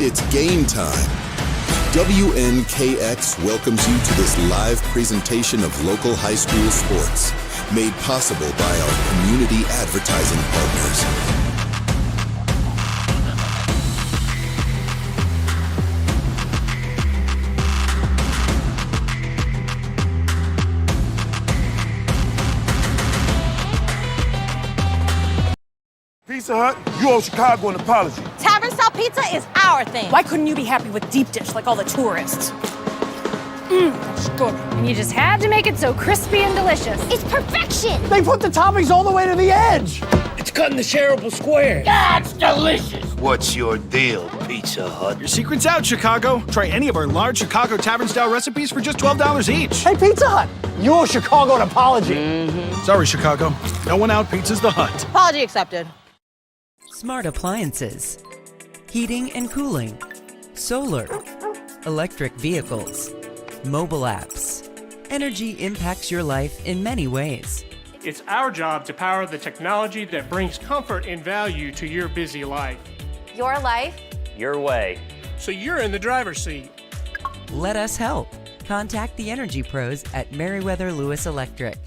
It's game time. WNKX welcomes you to this live presentation of local high school sports, made possible by our community advertising partners. Pizza Hut, you owe Chicago an apology. Tavern style pizza is our thing. Why couldn't you be happy with deep dish like all the tourists? That's good. And you just had to make it so crispy and delicious. It's perfection. They put the toppings all the way to the edge. It's cut in the shareable square. That's delicious. What's your deal, Pizza Hut? Your secret's out, Chicago. Try any of our large Chicago tavern-style recipes for just $12 each. Hey, Pizza Hut, you owe Chicago an apology. Sorry, Chicago. No one out-pizzas the Hut. Apology accepted. Smart appliances, heating and cooling, solar, electric vehicles, mobile apps. Energy impacts your life in many ways. It's our job to power the technology that brings comfort and value to your busy life. Your life, your way. So you're in the driver's seat. Let us help. Contact the Energy Pros at Meriwether Lewis Electric.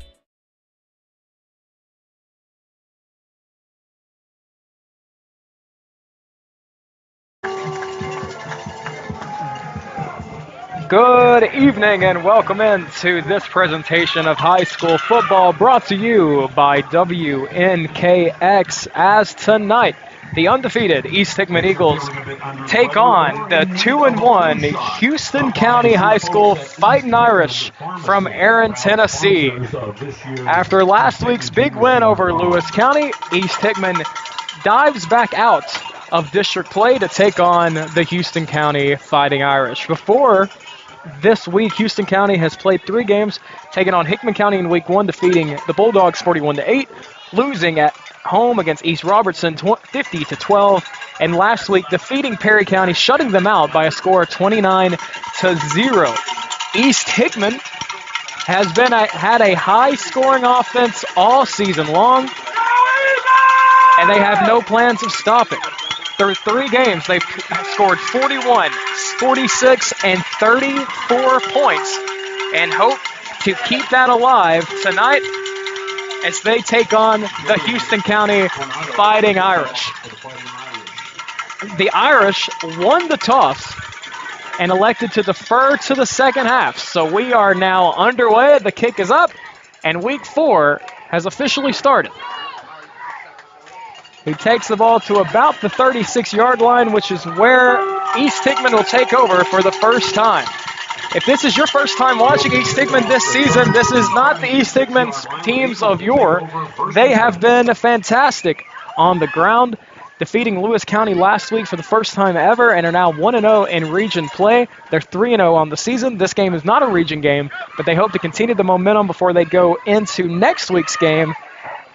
Good evening and welcome into this presentation of high school football brought to you by WNKX, as tonight the undefeated East Hickman Eagles take on the 2-1 Houston County High School Fighting Irish from Aaron, Tennessee. After last week's big win over Lewis County, East Hickman dives back out of district play to take on the Houston County Fighting Irish. Before this week, Houston County has played 3 games, taking on Hickman County in week 1, defeating the Bulldogs 41-8, losing at home against East Robertson 50-12, and last week defeating Perry County, shutting them out by a score of 29-0. East Hickman has had a high-scoring offense all season long, and they have no plans of stopping. Through 3 games, they've scored 41, 46, and 34 points and hope to keep that alive tonight as they take on the Houston County Fighting Irish. The Irish won the toss and elected to defer to the second half. So we are now underway. The kick is up, and week 4 has officially started. He takes the ball to about the 36-yard line, which is where East Hickman will take over for the first time. If this is your first time watching East Hickman this season, this is not the East Hickman teams of yore. They have been fantastic on the ground, defeating Lewis County last week for the first time ever and are now 1-0 in region play. They're 3-0 on the season. This game is not a region game, but they hope to continue the momentum before they go into next week's game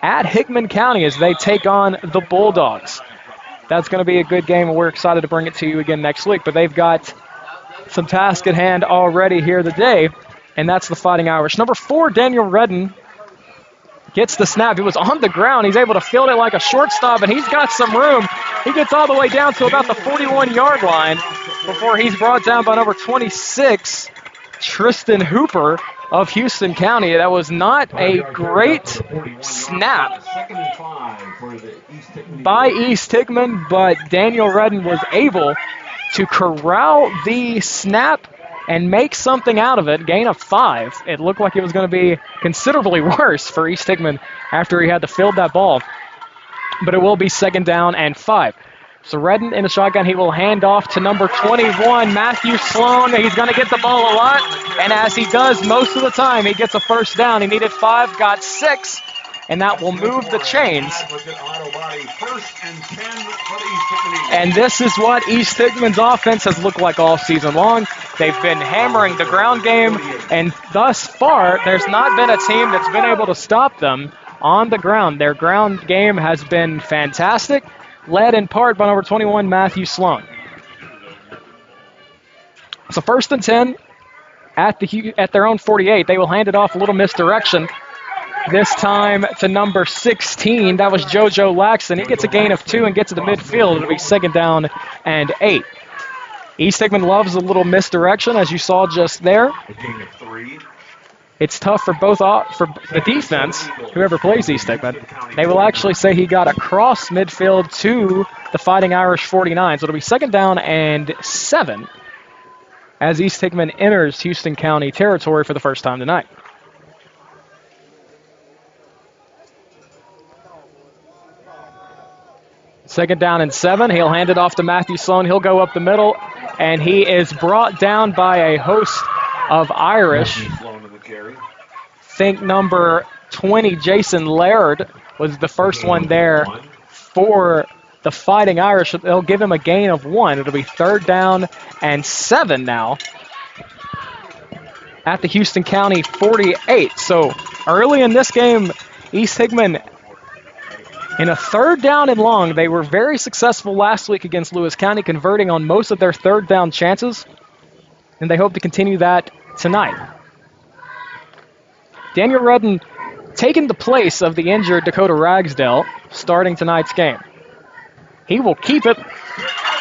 at Hickman County as they take on the Bulldogs. That's going to be a good game, and we're excited to bring it to you again next week. But they've got some task at hand already here today, and that's the Fighting Irish. Number 4, Daniel Redden, gets the snap. He was on the ground. He's able to field it like a shortstop, and he's got some room. He gets all the way down to about the 41-yard line before he's brought down by number 26, Tristan Hooper of Houston County. That was not a great snap by East Hickman, but Daniel Redden was able to corral the snap and make something out of it. Gain of 5. It looked like it was going to be considerably worse for East Hickman after he had to field that ball, but it will be 2nd down and 5. So Redden in the shotgun, he will hand off to number 21, Matthew Sloan. He's going to get the ball a lot, and as he does most of the time, he gets a first down. He needed 5, got 6, and that will move the chains. And this is what East Hickman's offense has looked like all season long. They've been hammering the ground game, and thus far, there's not been a team that's been able to stop them on the ground. Their ground game has been fantastic, led in part by number 21, Matthew Sloan. So 1st and 10 at their own 48. They will hand it off, a little misdirection. This time to number 16. That was JoJo Laxton. He gets a gain of 2 and gets to the midfield. It'll be 2nd down and 8. East Hickman loves a little misdirection, as you saw just there. It's tough for for the defense, whoever plays East Hickman. They will actually say he got across midfield to the Fighting Irish 49. So it'll be 2nd down and 7 as East Hickman enters Houston County territory for the first time tonight. Second down and 7. He'll hand it off to Matthew Sloan. He'll go up the middle, and he is brought down by a host of Irish. Think number 20, Jason Laird, was the first one there for the Fighting Irish. They'll give him a gain of 1. It'll be 3rd down and 7 now at the Houston County 48. So early in this game, East Hickman in a 3rd down and long. They were very successful last week against Lewis County, converting on most of their 3rd down chances, and they hope to continue that tonight. Daniel Redden taking the place of the injured Dakota Ragsdale starting tonight's game. He will keep it.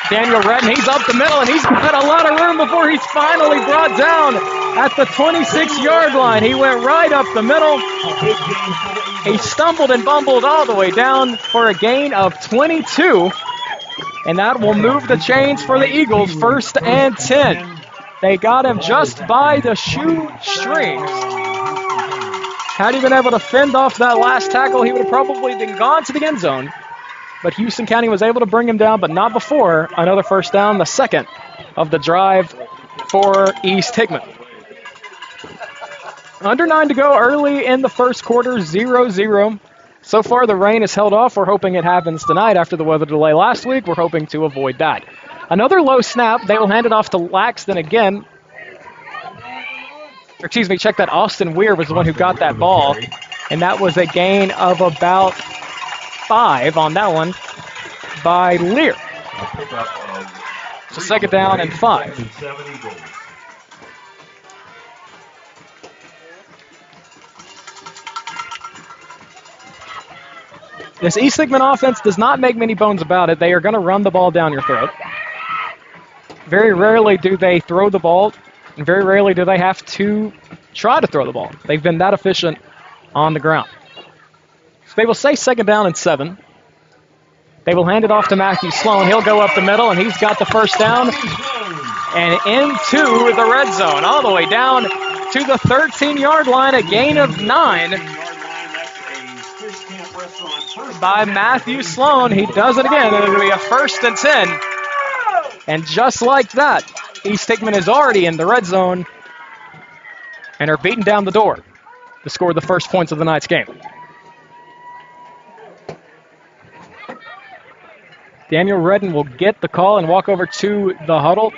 Daniel Redden, he's up the middle, and he's got a lot of room before he's finally brought down at the 26-yard line. He went right up the middle. He stumbled and bumbled all the way down for a gain of 22, and that will move the chains for the Eagles, 1st and 10. They got him just by the shoestrings. Had he been able to fend off that last tackle, he would have probably been gone to the end zone. But Houston County was able to bring him down, but not before another 1st down, the 2nd of the drive for East Hickman. Under 9 to go early in the first quarter, 0-0. So far, the rain has held off. We're hoping it happens tonight after the weather delay last week. We're hoping to avoid that. Another low snap. They will hand it off to Laxton again. Excuse me, check that. Austin Weir was the one who got that ball, and that was a gain of about 5 on that one by Lear. So 2nd down and 5. This East Hickman offense does not make many bones about it. They are going to run the ball down your throat. Very rarely do they throw the ball, and very rarely do they have to try to throw the ball. They've been that efficient on the ground. So they will say 2nd down and 7. They will hand it off to Matthew Sloan. He'll go up the middle, and he's got the 1st down and into the red zone, all the way down to the 13-yard line, a gain of 9. By Matthew Sloan. He does it again. It'll be a 1st and 10. And just like that, East Hickman is already in the red zone and are beating down the door to score the first points of the night's game. Daniel Redden will get the call and walk over to the huddle.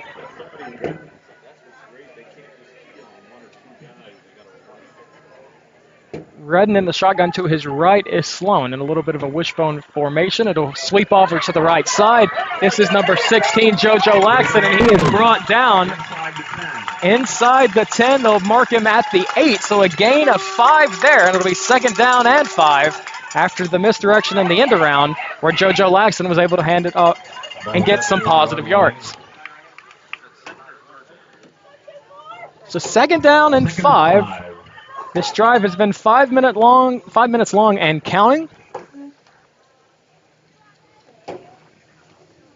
Redden in the shotgun to his right is Sloan in a little bit of a wishbone formation. It'll sweep over to the right side. This is number 16, JoJo Laxton, and he is brought down inside the 10. They'll mark him at the 8, so a gain of 5 there, and it'll be 2nd down and 5 after the misdirection in the end around where JoJo Laxton was able to hand it up and get some positive yards. So 2nd down and 5. This drive has been 5 minutes long and counting.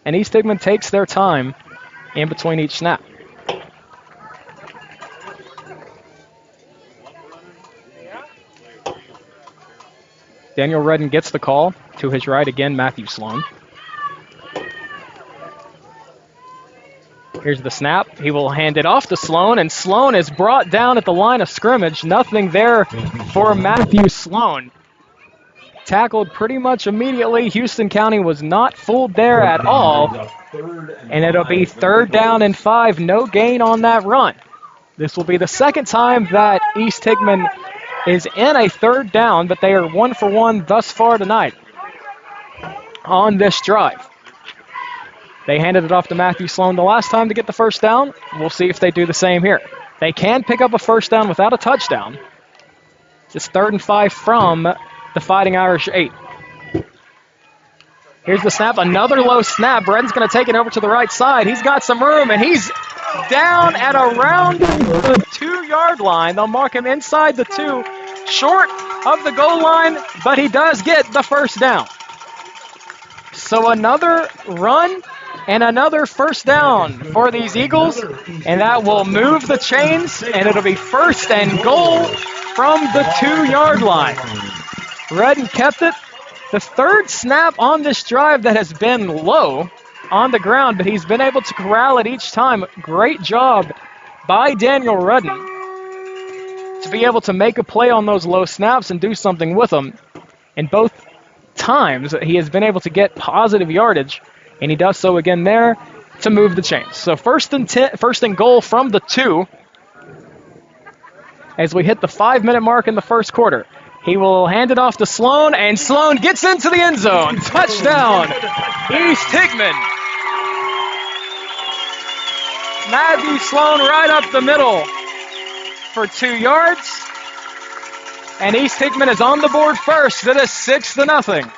And East Hickman takes their time in between each snap. Daniel Redden gets the call. To his right again, Matthew Sloan. Here's the snap. He will hand it off to Sloan, and Sloan is brought down at the line of scrimmage. Nothing there for Matthew Sloan. Tackled pretty much immediately. Houston County was not fooled there at all. And it'll be 3rd down and 5. No gain on that run. This will be the 2nd time that East Hickman is in a 3rd down, but they are 1 for 1 thus far tonight on this drive. They handed it off to Matthew Sloan the last time to get the 1st down. We'll see if they do the same here. They can pick up a 1st down without a touchdown. It's 3rd and 5 from the Fighting Irish 8. Here's the snap, another low snap. Redden's going to take it over to the right side. He's got some room, and he's down at around the 2-yard line. They'll mark him inside the 2, short of the goal line, but he does get the first down. So another run and another first down for these Eagles, and that will move the chains, and it'll be first and goal from the 2-yard line. Redden kept it. The third snap on this drive that has been low on the ground, but he's been able to corral it each time. Great job by Daniel Redden to be able to make a play on those low snaps and do something with them. And both times he has been able to get positive yardage, and he does so again there to move the chains. So first and goal from the 2 as we hit the 5-minute mark in the first quarter. He will hand it off to Sloan, and Sloan gets into the end zone. Touchdown, East Hickman. Matthew Sloan right up the middle for 2 yards. And East Hickman is on the board first. It is 6-0.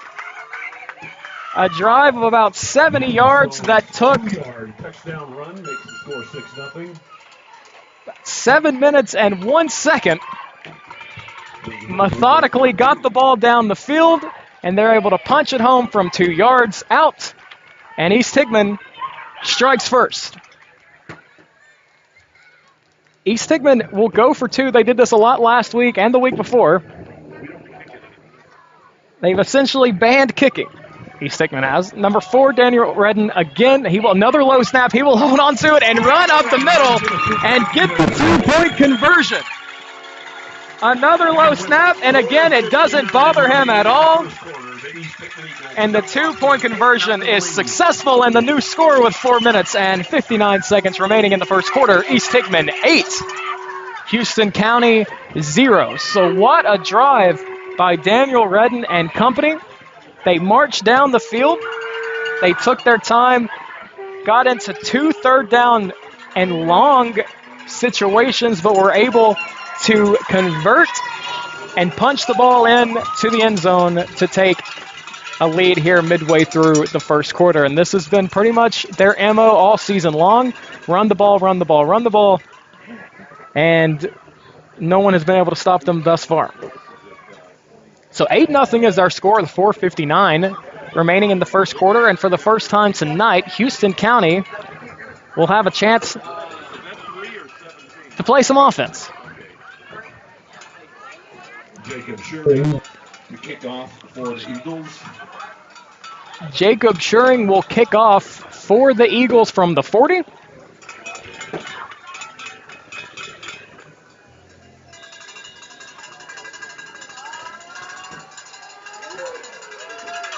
A drive of about 70 yards that took touchdown run makes the score 6-0. 7 minutes and 1 second. Methodically got the ball down the field, and they're able to punch it home from 2 yards out. And East Hickman strikes first. East Hickman will go for 2. They did this a lot last week and the week before. They've essentially banned kicking. East Hickman has. Number 4, Daniel Redden, again, he will another low snap. He will hold on to it and run up the middle and get the 2-point conversion. Another low snap, and again, it doesn't bother him at all. And the 2-point conversion is successful, and the new score with 4 minutes and 59 seconds remaining in the first quarter. East Hickman 8, Houston County 0. So what a drive by Daniel Redden and company. They marched down the field. They took their time, got into 2 third down and long situations, but were able to convert and punch the ball in to the end zone to take a lead here midway through the first quarter. And this has been pretty much their MO all season long. Run the ball, run the ball, run the ball. And no one has been able to stop them thus far. So 8-0 is our score with 4:59 remaining in the first quarter. And for the first time tonight, Houston County will have a chance to play some offense. Jacob Schuring, the kickoff for the Eagles. Jacob Schuring will kick off for the Eagles from the 40.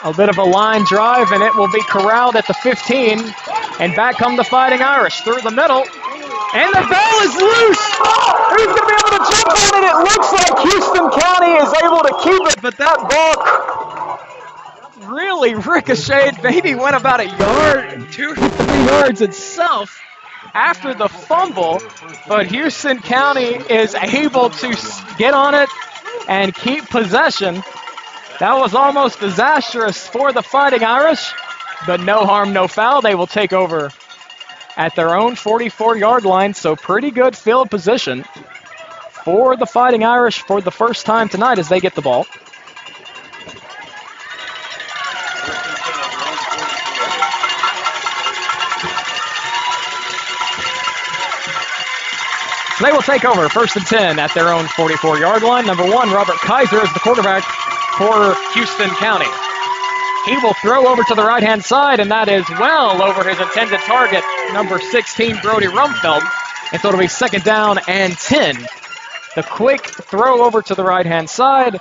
A bit of a line drive, and it will be corralled at the 15. And back come the Fighting Irish through the middle. And the ball is loose! Who's going to be able to jump on it? It looks like Houston County is able to keep it, but that ball really ricocheted, maybe went about a yard, 2 to 3 yards itself after the fumble. But Houston County is able to get on it and keep possession. That was almost disastrous for the Fighting Irish, but no harm, no foul. They will take over at their own 44-yard line, so pretty good field position for the Fighting Irish for the first time tonight as they get the ball. They will take over 1st and 10 at their own 44-yard line. Number 1, Robert Kaiser is the quarterback for Houston County. He will throw over to the right-hand side, and that is well over his intended target, number 16, Brody Rumfeld. And so it'll be 2nd down and 10. The quick throw over to the right-hand side,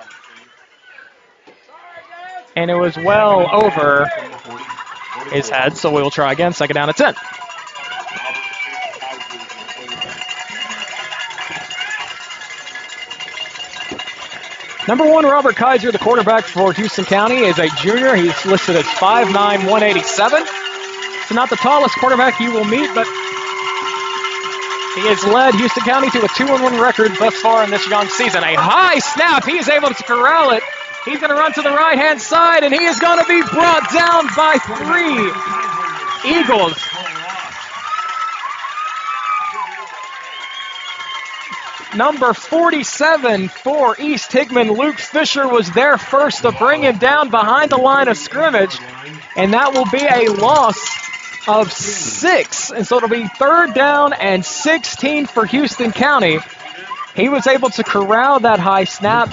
and it was well over his head, so we will try again, 2nd down and 10. Number 1, Robert Kaiser, the quarterback for Houston County, is a junior. He's listed as 5'9", 187. So not the tallest quarterback you will meet, but he has led Houston County to a 2-1 record thus far in this young season. A high snap. He is able to corral it He's going to run to the right-hand side, and he is going to be brought down by 3 Eagles. Number 47 for East Hickman, Luke Fisher, was there first to bring him down behind the line of scrimmage, and that will be a loss of 6. And so it'll be 3rd down and 16 for Houston County. He was able to corral that high snap,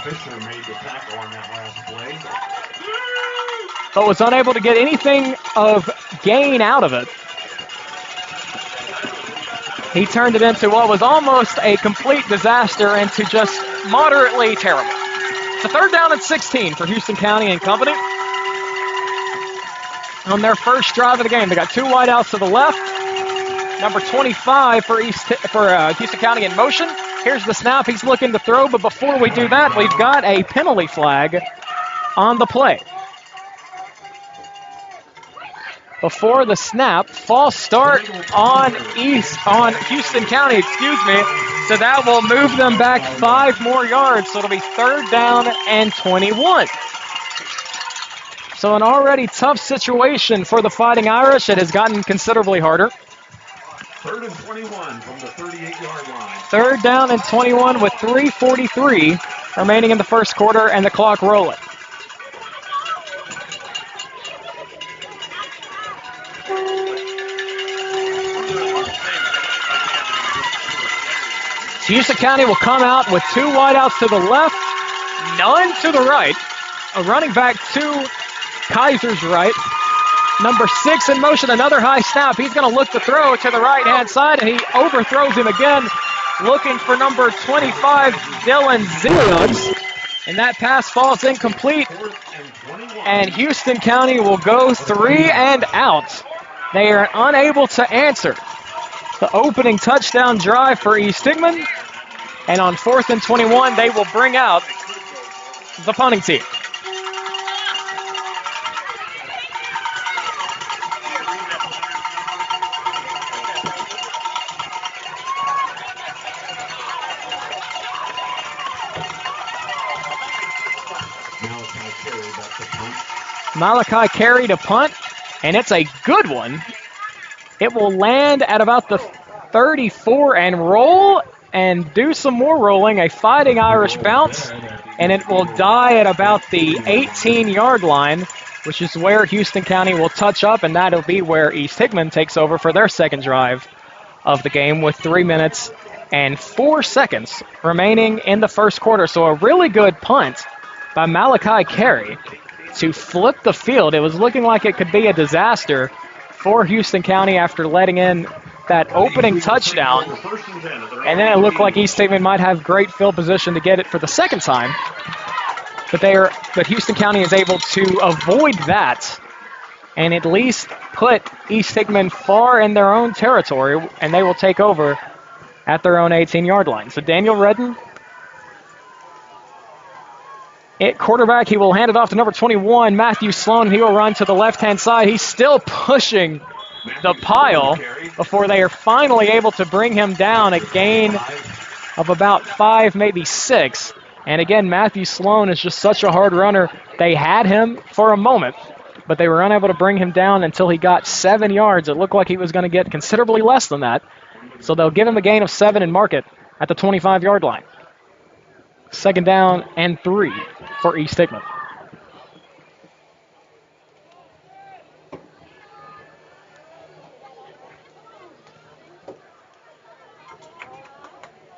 but was unable to get anything of gain out of it. He turned it into what was almost a complete disaster into just moderately terrible. It's a 3rd down and 16 for Houston County and company. On their first drive of the game, they got 2 wideouts to the left. Number 25 for Houston County in motion. Here's the snap. He's looking to throw, but before we do that, we've got a penalty flag on the play. Before the snap, false start on Houston County, so that will move them back 5 more yards, so it'll be 3rd down and 21. So an already tough situation for the Fighting Irish. It has gotten considerably harder. 3rd and 21 from the 38-yard line. 3rd down and 21 with 3:43 remaining in the first quarter and the clock rolling. Houston County will come out with 2 wideouts to the left, none to the right. A running back to Kaiser's right. Number 6 in motion, another high snap. He's going to look to throw to the right-hand side, and he overthrows him again, looking for number 25, Dylan Zillions. And that pass falls incomplete, and Houston County will go 3 and out. They are unable to answer the opening touchdown drive for East Hickman, and on 4th and 21, they will bring out the punting team. Malachi carried a punt, and it's a good one. It will land at about the 34 and roll and do some more rolling, a Fighting Irish bounce, and it will die at about the 18-yard line, which is where Houston County will touch up, and that'll be where East Hickman takes over for their second drive of the game with 3 minutes and 4 seconds remaining in the first quarter. So a really good punt by Malachi Carey to flip the field. It was looking like it could be a disaster for Houston County after letting in that opening touchdown. And then it looked like East Hickman might have great field position to get it for the second time. But Houston County is able to avoid that and at least put East Hickman far in their own territory, and they will take over at their own 18-yard line. So Daniel Redden at quarterback. He will hand it off to number 21, Matthew Sloan. He will run to the left-hand side. He's still pushing the pile before they are finally able to bring him down, a gain of about 5, maybe 6. And again, Matthew Sloan is just such a hard runner. They had him for a moment, but they were unable to bring him down until he got 7 yards. It looked like he was going to get considerably less than that. So they'll give him a gain of 7 and mark it at the 25-yard line. 2nd down and 3 for East Hickman.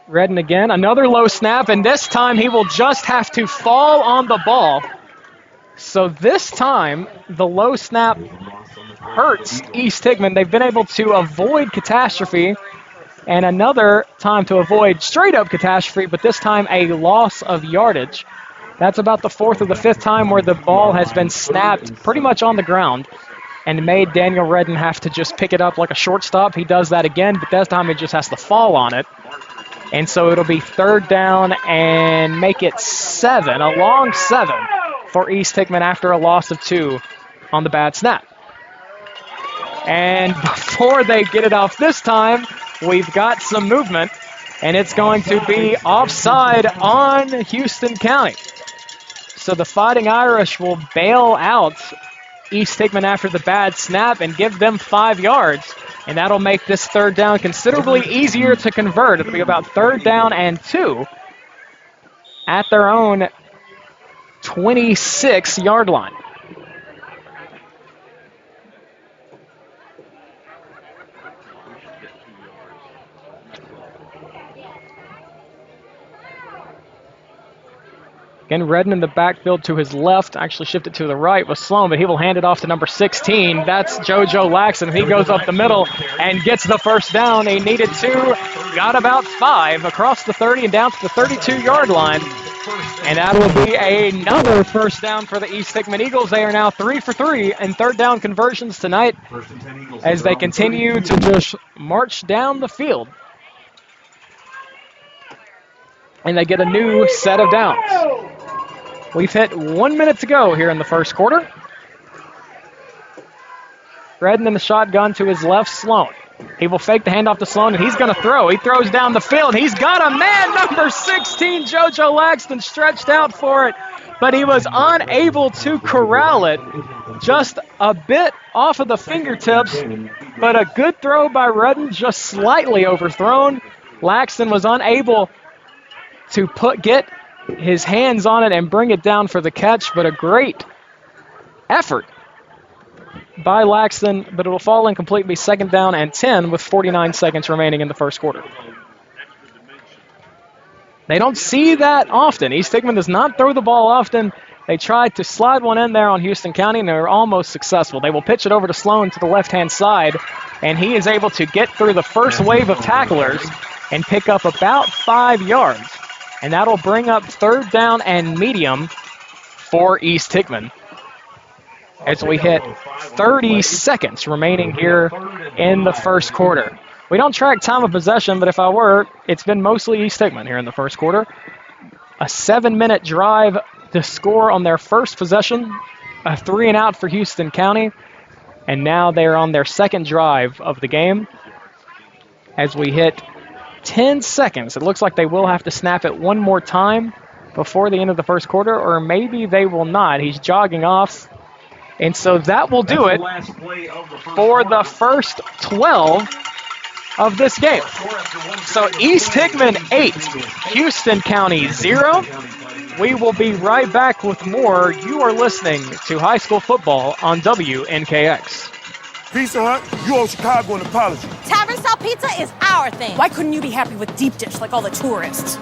Redden again, another low snap, and this time he will just have to fall on the ball. So this time, the low snap hurts East Hickman. They've been able to avoid catastrophe, and another time to avoid straight-up catastrophe, but this time a loss of yardage. That's about the 4th or the 5th time where the ball has been snapped pretty much on the ground and made Daniel Redden have to just pick it up like a shortstop. He does that again, but this time he just has to fall on it. And so it'll be 3rd down and make it 7, a long 7 for East Hickman after a loss of 2 on the bad snap. And before they get it off this time, we've got some movement, and it's going to be offside on Houston County. So the Fighting Irish will bail out East Hickman after the bad snap and give them 5 yards. And that'll make this third down considerably easier to convert. It'll be about 3rd down and 2 at their own 26-yard line. Again, Redden in the backfield to his left, actually shifted to the right with Sloan, but he will hand it off to number 16. That's JoJo Laxton. He goes up the middle and gets the first down. He needed 2, got about 5 across the 30 and down to the 32-yard line. And that will be another first down for the East Hickman Eagles. They are now 3 for 3 in third down conversions tonight as they continue to just march down the field. And they get a new set of downs. We've hit 1 minute to go here in the first quarter. Redden in the shotgun to his left, Sloan. He will fake the handoff to Sloan, and he's going to throw. He throws down the field. He's got a man, number 16, JoJo Laxton, stretched out for it, but he was unable to corral it. Just a bit off of the fingertips, but a good throw by Redden, just slightly overthrown. Laxton was unable to get his hands on it and bring it down for the catch, but a great effort by Laxton, but it will fall incomplete, be 2nd down and 10 with 49 seconds remaining in the first quarter. They don't see that often. East Hickman does not throw the ball often. They tried to slide one in there on Houston County, and they were almost successful. They will pitch it over to Sloan to the left-hand side, and he is able to get through the first wave of tacklers and pick up about 5 yards. And that'll bring up 3rd down and medium for East Hickman as we hit 30 seconds remaining here in the first quarter. We don't track time of possession, but if I were, it's been mostly East Hickman here in the first quarter. A 7-minute drive to score on their first possession, a 3-and-out for Houston County, and now they're on their 2nd drive of the game as we hit 10 seconds. It looks like they will have to snap it one more time before the end of the first quarter, or maybe they will not. He's jogging off. And so that will do it for the first 12 of this game. So East Hickman 8, Houston County 0. We will be right back with more. You are listening to high school football on WNKX. Pizza Hut, you owe Chicago an apology. Tavern-style pizza is our thing. Why couldn't you be happy with deep dish like all the tourists?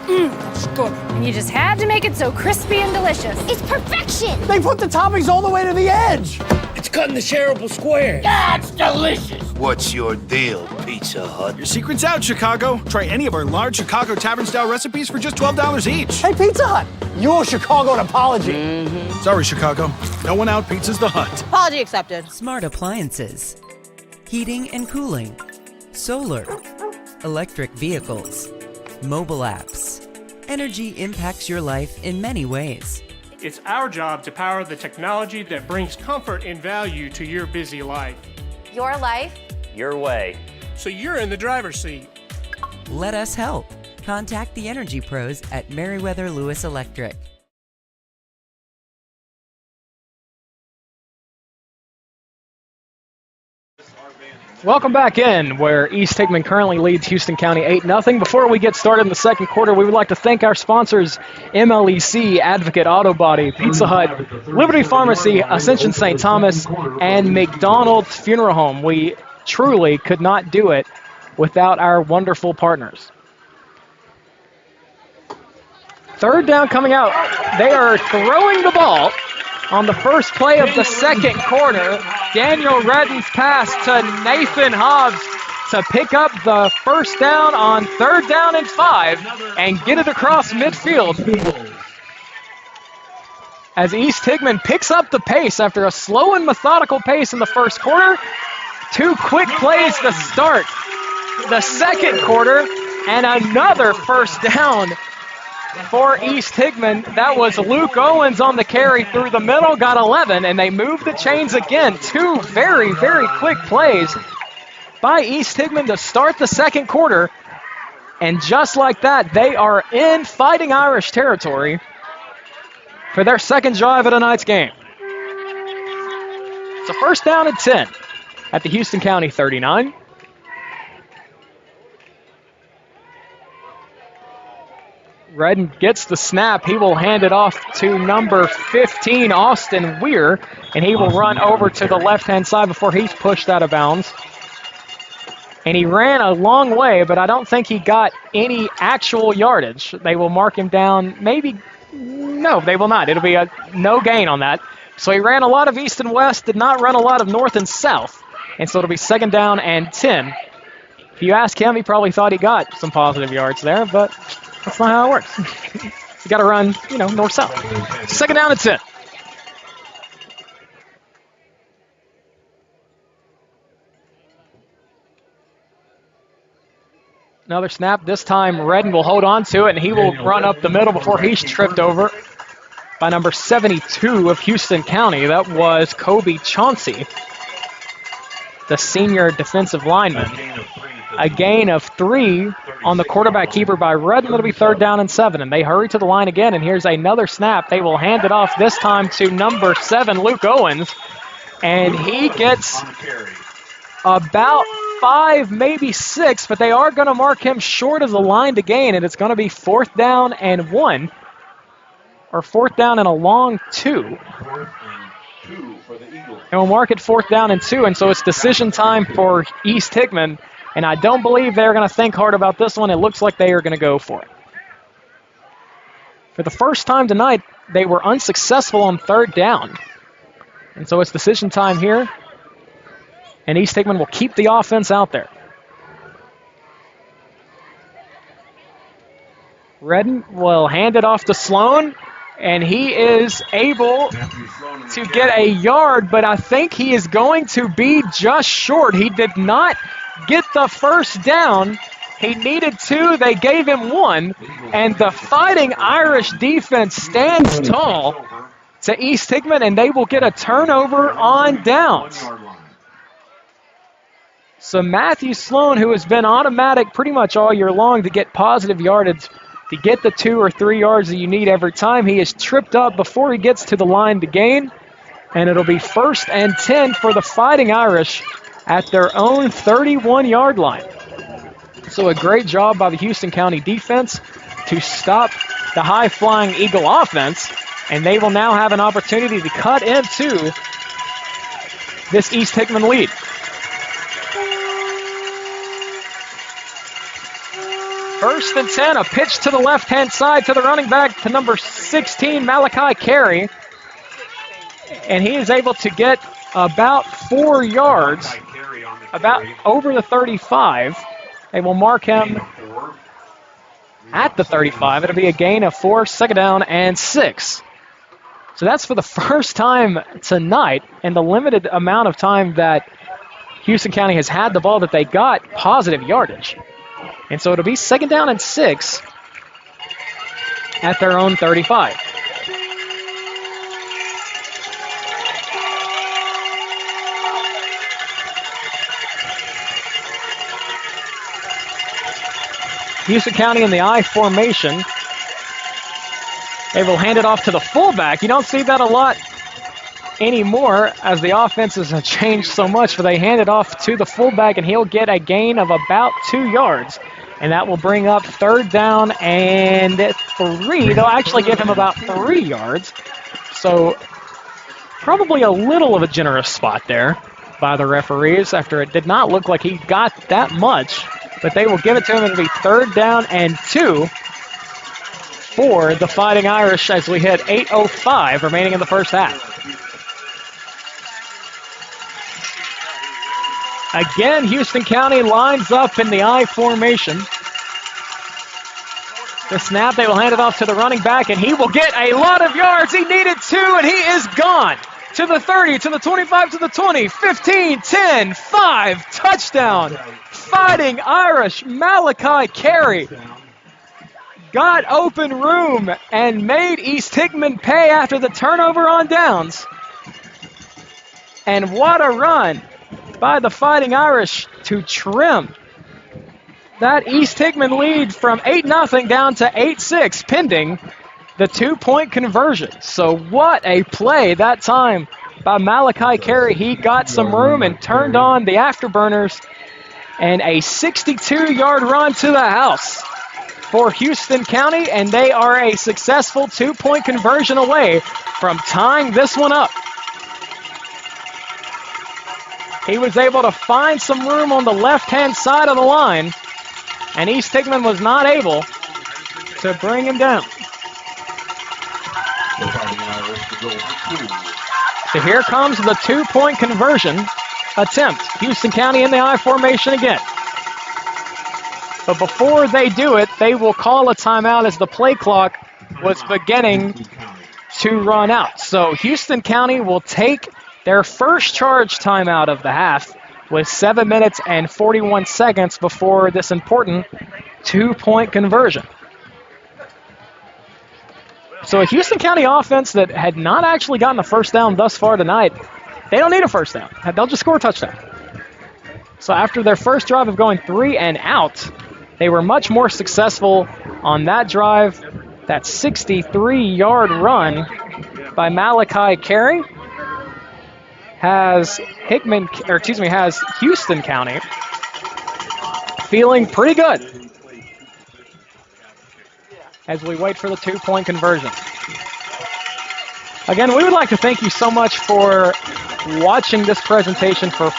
That's good. And you just had to make it so crispy and delicious. It's perfection. They put the toppings all the way to the edge. It's cut in the shareable square. That's delicious. What's your deal, Pizza Hut? Your secret's out, Chicago. Try any of our large Chicago Tavern-style recipes for just $12 each. Hey, Pizza Hut, you owe Chicago an apology. Sorry, Chicago. No one out pizza's the Hut. Apology accepted. Smart appliances, heating and cooling, solar, electric vehicles, mobile apps. Energy impacts your life in many ways. It's our job to power the technology that brings comfort and value to your busy life. Your life. Your way. So you're in the driver's seat. Let us help. Contact the energy pros at Meriwether Lewis Electric. Welcome back in, where East Hickman currently leads Houston County 8-0. Before we get started in the second quarter, we would like to thank our sponsors, MLEC, Advocate Auto Body, Pizza Hut, Liberty Pharmacy, Ascension St. Thomas, and McDonald's Funeral Home. We truly could not do it without our wonderful partners. 3rd down coming out. They are throwing the ball on the first play of the second quarter. Daniel Redden's pass to Nathan Hobbs to pick up the first down on 3rd down and 5 and get it across midfield. As East Hickman picks up the pace after a slow and methodical pace in the first quarter. 2 quick plays to start the second quarter, and another first down for East Hickman. That was Luke Owens on the carry through the middle, got 11, and they moved the chains again. 2 very, very quick plays by East Hickman to start the second quarter. And just like that, they are in Fighting Irish territory for their second drive of tonight's game. It's a first down and 10 at the Houston County 39. Redden gets the snap. He will hand it off to number 15, Austin Weir, and he will run over to the left-hand side before he's pushed out of bounds. And he ran a long way, but I don't think he got any actual yardage. They will mark him down, maybe, no, they will not. It'll be a no gain on that. So he ran a lot of east and west, did not run a lot of north and south. And so it'll be second down and 10. If you ask him, he probably thought he got some positive yards there, but that's not how it works. You got to run, north-south. Second down and 10. Another snap. This time, Redden will hold on to it, and he will run up the middle before he's tripped over by number 72 of Houston County. That was Kobe Chauncey, the senior defensive lineman. A gain of 3 on the quarterback keeper by Redden. It'll be third down and 7, and they hurry to the line again, and here's another snap. They will hand it off this time to number 7, Luke Owens, and he gets about 5, maybe 6, but they are going to mark him short of the line to gain, and it's going to be fourth down and 1, or fourth down and a long 2. And we'll mark it fourth down and 2, and so it's decision time for East Hickman, and I don't believe they're going to think hard about this one. It looks like they are going to go for it. For the first time tonight, they were unsuccessful on third down, and so it's decision time here. And East Hickman will keep the offense out there. Redden will hand it off to Sloan, and he is able to get a yard, but I think he is going to be just short. He did not get the first down. He needed 2. They gave him 1, and the Fighting Irish defense stands tall to East Hickman, and they will get a turnover on downs. So Matthew Sloan, who has been automatic pretty much all year long to get positive yardage, to get the 2 or 3 yards that you need every time, he is tripped up before he gets to the line to gain. And it'll be first and 10 for the Fighting Irish at their own 31-yard line. So a great job by the Houston County defense to stop the high-flying Eagle offense. And they will now have an opportunity to cut into this East Hickman lead. First and 10, a pitch to the left-hand side to the running back to number 16, Malachi Carey. And he is able to get about 4 yards, about over the 35. They will mark him at the 35. It'll be a gain of 4, second down and 6. So that's for the first time tonight, and the limited amount of time that Houston County has had the ball that they got positive yardage. And so it'll be second down and 6 at their own 35. Houston County in the I formation. They will hand it off to the fullback. You don't see that a lot anymore as the offenses have changed so much, but they hand it off to the fullback, and he'll get a gain of about 2 yards. And that will bring up third down and 3. They'll actually give him about 3 yards. So probably a little of a generous spot there by the referees after it did not look like he got that much. But they will give it to him. It'll be third down and 2 for the Fighting Irish as we hit 8:05 remaining in the first half. Again, Houston County lines up in the I formation. The snap, they will hand it off to the running back, and he will get a lot of yards. He needed 2, and he is gone. To the 30, to the 25, to the 20, 15, 10, 5, touchdown. Fighting Irish, Malachi Carey got open room and made East Hickman pay after the turnover on downs. And what a run by the Fighting Irish to trim that East Hickman lead from 8-0 down to 8-6, pending the 2-point conversion. So what a play that time by Malachi Carey. He got some room and turned on the afterburners, and a 62-yard run to the house for Houston County, and they are a successful 2-point conversion away from tying this one up. He was able to find some room on the left-hand side of the line, and East Hickman was not able to bring him down. So here comes the 2-point conversion attempt. Houston County in the I formation again. But before they do it, they will call a timeout as the play clock was beginning to run out. So Houston County will take their first charge timeout of the half with 7 minutes and 41 seconds before this important 2-point conversion. So a Houston County offense that had not actually gotten a first down thus far tonight, they don't need a first down. They'll just score a touchdown. So after their first drive of going 3 and out, they were much more successful on that drive. That 63-yard run by Malachi Carey has Houston County feeling pretty good as we wait for the 2-point conversion. Again, we would like to thank you so much for watching this presentation, for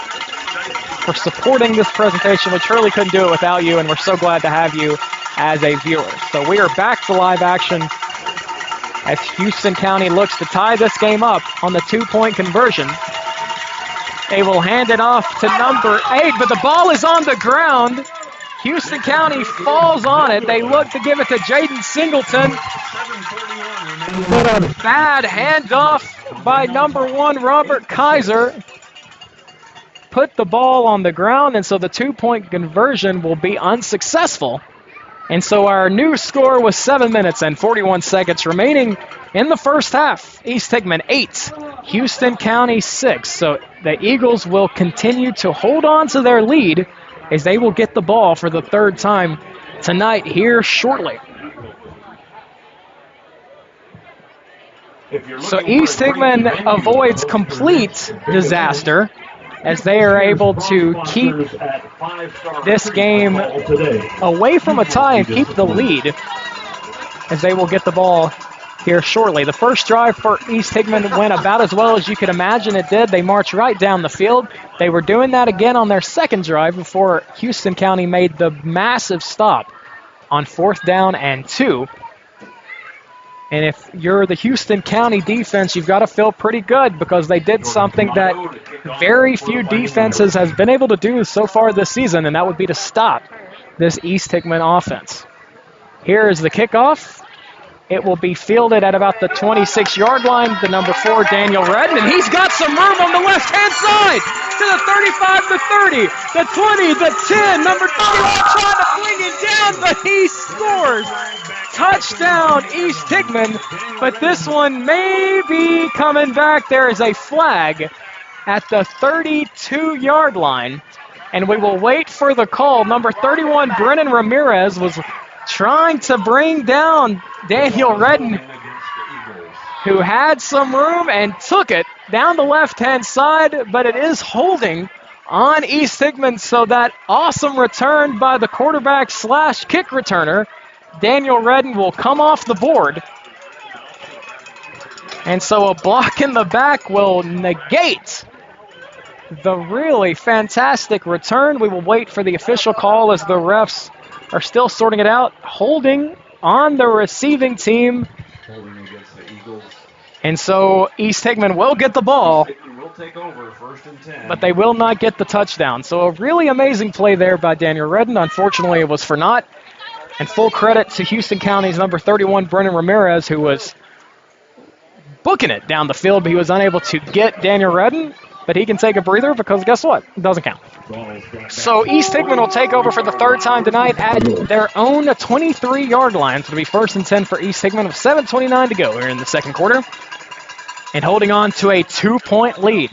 supporting this presentation. We truly couldn't do it without you, and we're so glad to have you as a viewer. So we are back to live action as Houston County looks to tie this game up on the 2-point conversion. They will hand it off to number 8, but the ball is on the ground. Houston County falls on it. They look to give it to Jaden Singleton. Bad handoff by number 1, Robert Kaiser. Put the ball on the ground, and so the 2-point conversion will be unsuccessful. And so our new score was 7 minutes and 41 seconds remaining in the first half. East Hickman 8, Houston County 6. So the Eagles will continue to hold on to their lead as they will get the ball for the third time tonight here shortly. So East Hickman avoids complete disaster as they are able to keep this game away from a tie and keep the lead as they will get the ball here shortly. The first drive for East Hickman went about as well as you could imagine it did. They marched right down the field. They were doing that again on their second drive before Houston County made the massive stop on 4th down and 2. And if you're the Houston County defense, you've got to feel pretty good because they did something that very few defenses has been able to do so far this season, and that would be to stop this East Hickman offense. Here is the kickoff. It will be fielded at about the 26-yard line. The number 4, Daniel Redden, and he's got some room on the left-hand side to the 35, the 30, the 20, the 10. Number 31 trying to bring it down, but he scores. Touchdown, East Hickman, but this one may be coming back. There is a flag at the 32-yard line, and we will wait for the call. Number 31, Brennan Ramirez, was trying to bring down Daniel Redden, who had some room and took it down the left-hand side, but it is holding on East Hickman, so that awesome return by the quarterback / kick returner, Daniel Redden, will come off the board. And so a block in the back will negate the really fantastic return. We will wait for the official call as the refs are still sorting it out. Holding on the receiving team. Holding against the Eagles. And so East Hickman will get the ball, Will take over 1st and 10. but they will not get the touchdown. So a really amazing play there by Daniel Redden. Unfortunately, it was for naught. And full credit to Houston County's number 31, Brennan Ramirez, who was booking it down the field, but he was unable to get Daniel Redden. But he can take a breather because guess what? It doesn't count. So East Hickman will take over for the third time tonight at their own 23-yard line. So it'll be 1st and 10 for East Hickman with 7:29 to go here in the second quarter. And holding on to a 2-point lead.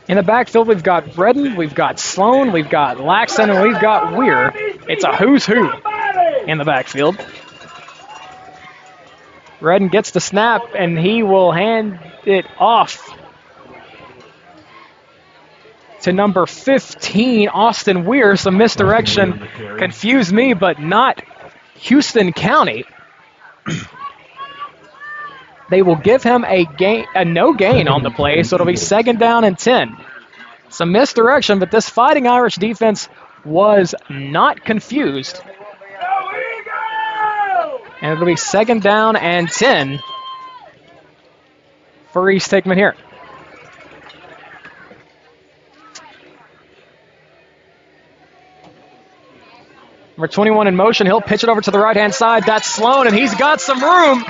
In the backfield, we've got Redden, we've got Sloan, we've got Laxton, and we've got Weir. It's a who's who in the backfield. Redden gets the snap, and he will hand it off to number 15, Austin Weir. Some misdirection confused me, but not Houston County. They will give him a no gain on the play, so it'll be 2nd down and 10. Some misdirection, but this Fighting Irish defense was not confused. And it'll be 2nd down and 10 for East Hickman here. Number 21 in motion. He'll pitch it over to the right-hand side. That's Sloan, and he's got some room.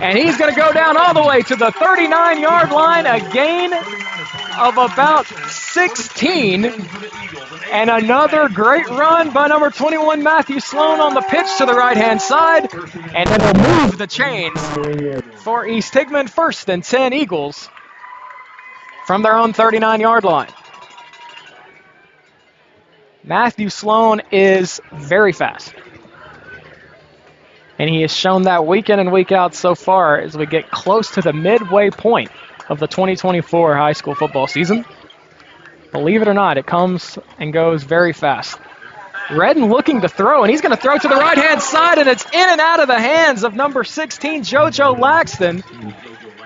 And he's going to go down all the way to the 39-yard line. A gain of about 16. And another great run by number 21, Matthew Sloan, on the pitch to the right-hand side. And it'll move the chains for East Hickman. 1st and 10 Eagles from their own 39-yard line. Matthew Sloan is very fast. And he has shown that week in and week out so far as we get close to the midway point of the 2024 high school football season. Believe it or not, it comes and goes very fast. Redden looking to throw, and he's going to throw to the right-hand side, and it's in and out of the hands of number 16, JoJo Laxton.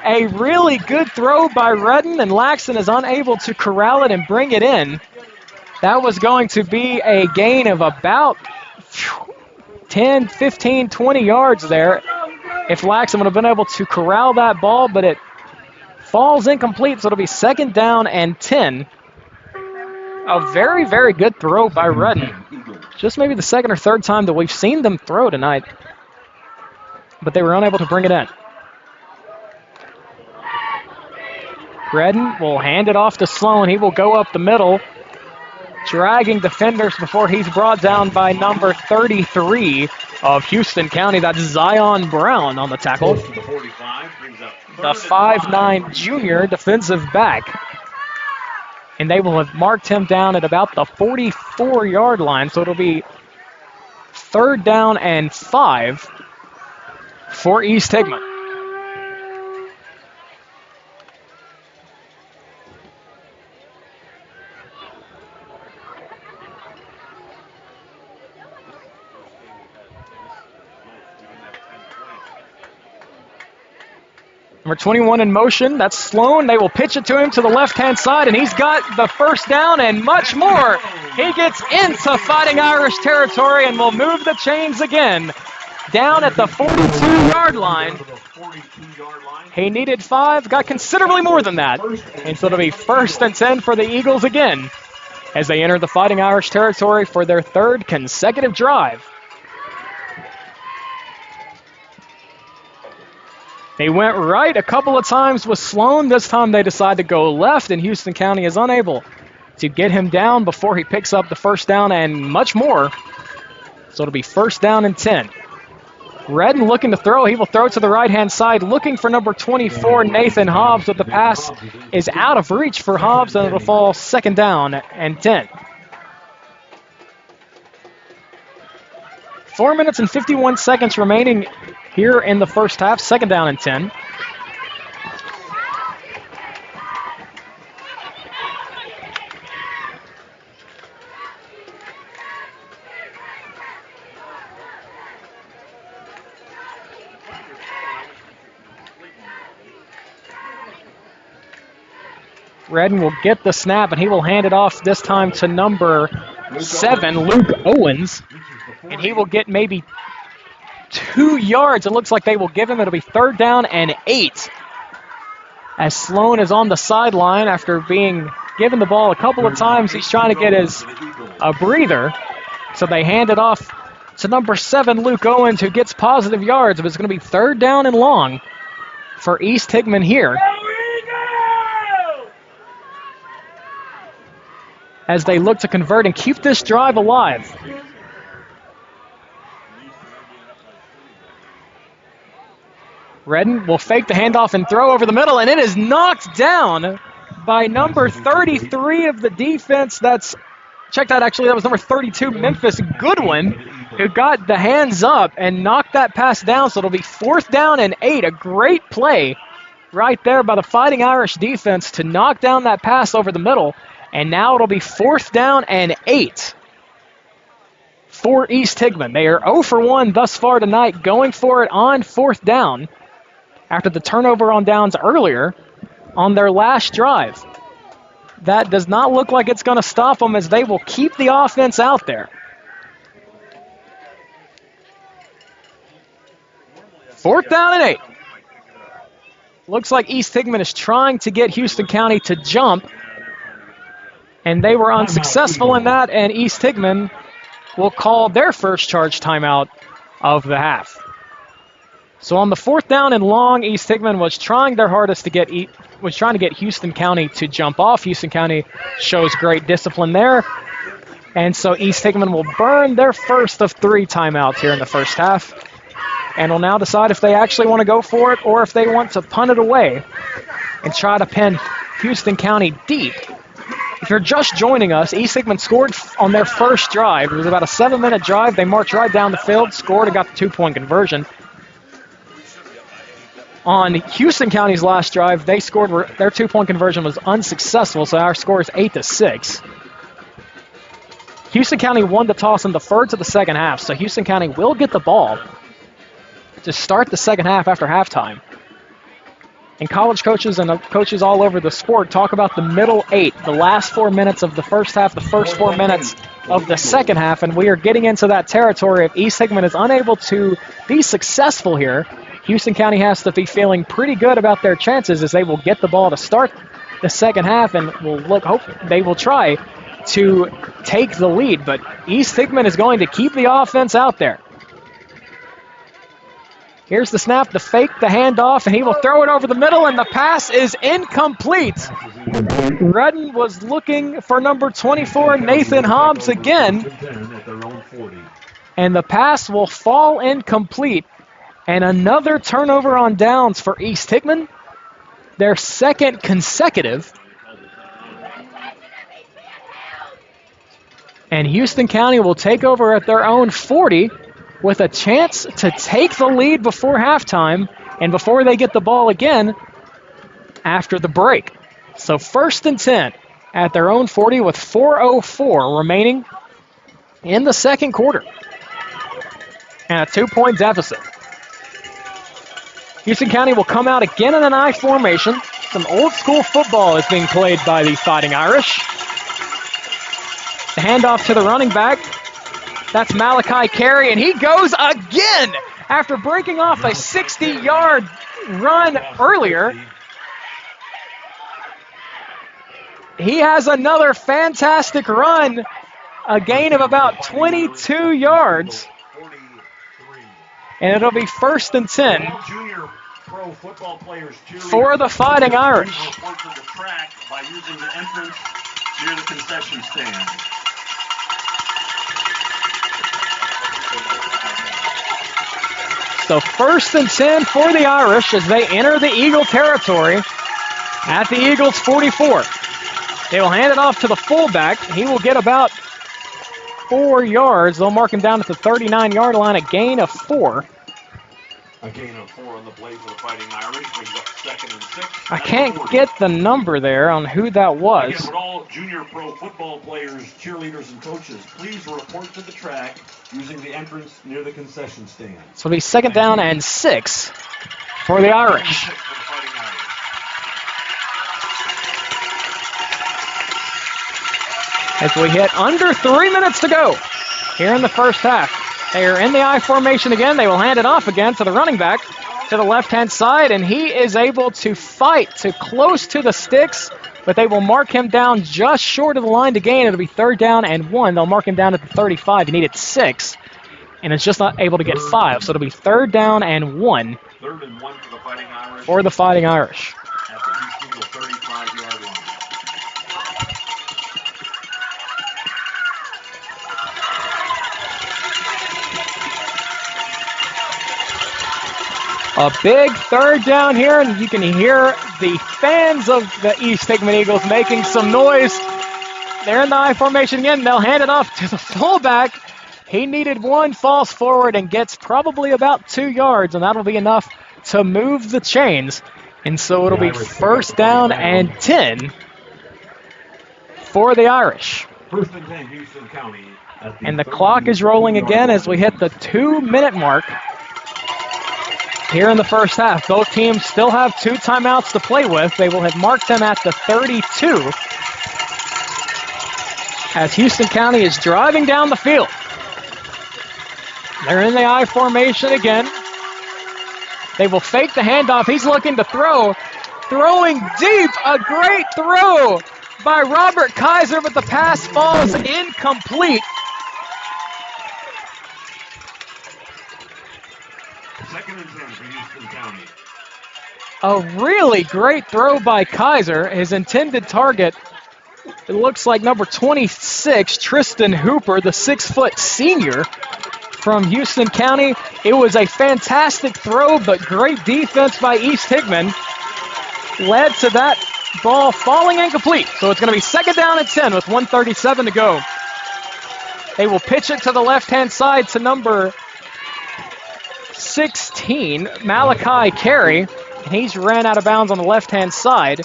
A really good throw by Redden, and Laxton is unable to corral it and bring it in. That was going to be a gain of about 10, 15, 20 yards there if Laxton would have been able to corral that ball, but it falls incomplete, so it'll be 2nd down and 10. A very, very good throw by Redden. Just maybe the 2nd or 3rd time that we've seen them throw tonight, but they were unable to bring it in. Redden will hand it off to Sloan. He will go up the middle, dragging defenders before he's brought down by number 33 of Houston County. That's Zion Brown on the tackle. The 5'9" junior defensive back. And they will have marked him down at about the 44-yard line, so it'll be 3rd down and 5 for East Hickman. Number 21 in motion, that's Sloan. They will pitch it to him to the left-hand side, and he's got the 1st down and much more. He gets into Fighting Irish territory and will move the chains again. Down at the 42-yard line. He needed 5, got considerably more than that. And so it'll be 1st and 10 for the Eagles again as they enter the Fighting Irish territory for their 3rd consecutive drive. They went right a couple of times with Sloan. This time they decide to go left, and Houston County is unable to get him down before he picks up the 1st down and much more. So it'll be 1st down and 10. Redden looking to throw. He will throw to the right-hand side, looking for number 24, Nathan Hobbs, but the pass is out of reach for Hobbs, and it'll fall 2nd down and 10. 4 minutes and 51 seconds remaining here in the first half, 2nd down and 10. Redden will get the snap, and he will hand it off this time to number 7, Luke Owens. And he will get maybe 2 yards. It looks like they will give him. It'll be 3rd down and 8. As Sloan is on the sideline after being given the ball a couple of times, he's trying to get a breather. So they hand it off to number 7, Luke Owens, who gets positive yards. But it's going to be 3rd down and long for East Hickman here, as they look to convert and keep this drive alive. Redden will fake the handoff and throw over the middle, and it is knocked down by number 33 of the defense. Check that, actually, that was number 32, Memphis Goodwin, who got the hands up and knocked that pass down, so it'll be 4th down and 8. A great play right there by the Fighting Irish defense to knock down that pass over the middle, and now it'll be 4th down and 8 for East Hickman. They are 0 for 1 thus far tonight, going for it on 4th down after the turnover on downs earlier on their last drive. That does not look like it's going to stop them, as they will keep the offense out there. 4th down and 8. Looks like East Hickman is trying to get Houston County to jump, and they were unsuccessful in that, and East Hickman will call their first charge timeout of the half. So on the 4th down and long, East Hickman was trying their hardest to get Houston County to jump off. Houston County shows great discipline there. And so East Hickman will burn their first of 3 timeouts here in the first half, and will now decide if they actually want to go for it or if they want to punt it away and try to pin Houston County deep. If you're just joining us, East Hickman scored on their first drive. It was about a 7-minute drive. They marched right down the field, scored, and got the 2-point conversion. On Houston County's last drive, they scored. Their 2-point conversion was unsuccessful, so our score is 8-6. Houston County won the toss and deferred to the second half, so Houston County will get the ball to start the second half after halftime. And college coaches and coaches all over the sport talk about the middle 8, the last 4 minutes of the first half, the first 4 minutes of the second half, and we are getting into that territory. If East Hickman is unable to be successful here, Houston County has to be feeling pretty good about their chances, as they will get the ball to start the second half and hope they will try to take the lead. But East Hickman is going to keep the offense out there. Here's the snap, the fake, the handoff, and he will throw it over the middle, and the pass is incomplete. Redden was looking for number 24, Nathan Hobbs, again, and the pass will fall incomplete. And another turnover on downs for East Hickman, their second consecutive. And Houston County will take over at their own 40 with a chance to take the lead before halftime and before they get the ball again after the break. So 1st and 10 at their own 40 with 4:04 remaining in the second quarter. And a 2-point deficit. Houston County will come out again in an I formation. Some old school football is being played by the Fighting Irish. The handoff to the running back. That's Malachi Carey, and he goes again after breaking off a 60-yard run earlier. He has another fantastic run, a gain of about 22 yards. And it'll be 1st and 10 for the Fighting Irish. By using the entrance near the concession stand. So 1st and 10 for the Irish as they enter the Eagle territory at the Eagles' 44. They will hand it off to the fullback. He will get about 4 yards. They'll mark him down at the 39-yard line, a gain of 4. A gain of 4 on the play for the Fighting Irish. Brings up 2nd and 6. I can't get the number there on who that was. Again, would all junior pro football players, cheerleaders, and coaches please report to the track using the entrance near the concession stand. So it'll be 2nd down and 6 for the Irish. As we hit under 3 minutes to go here in the first half. They are in the I formation again. They will hand it off again to the running back to the left-hand side, and he is able to fight to close to the sticks, but they will mark him down just short of the line to gain. It'll be 3rd down and 1. They'll mark him down at the 35. He needed 6, and it's just not able to get 5. So it'll be 3rd down and 1 3rd and 1 for the Fighting Irish. For the Fighting Irish. At the East Eagle 35-yard line. A big third down here, and you can hear the fans of the East Hickman Eagles making some noise. They're in the I formation again. They'll hand it off to the fullback. He needed one, falls forward, and gets probably about 2 yards, and that'll be enough to move the chains. And so it'll be first down and 10 for the Irish. First and 10, Houston County. And the clock is rolling again as we hit the 2-minute mark here in the first half. Both teams still have 2 timeouts to play with. They will have marked them at the 32 as Houston County is driving down the field. They're in the I formation again. They will fake the handoff. He's looking to throw. Throwing deep, a great throw by Robert Kaiser, but the pass falls incomplete. Second and 10 for Houston County. A really great throw by Kaiser. His intended target, it looks like number 26, Tristan Hooper, the 6-foot senior from Houston County. It was a fantastic throw, but great defense by East Hickman led to that ball falling incomplete. So it's going to be second down and 10 with 1:37 to go. They will pitch it to the left-hand side to number 16, Malachi Carey, and he's ran out of bounds on the left-hand side.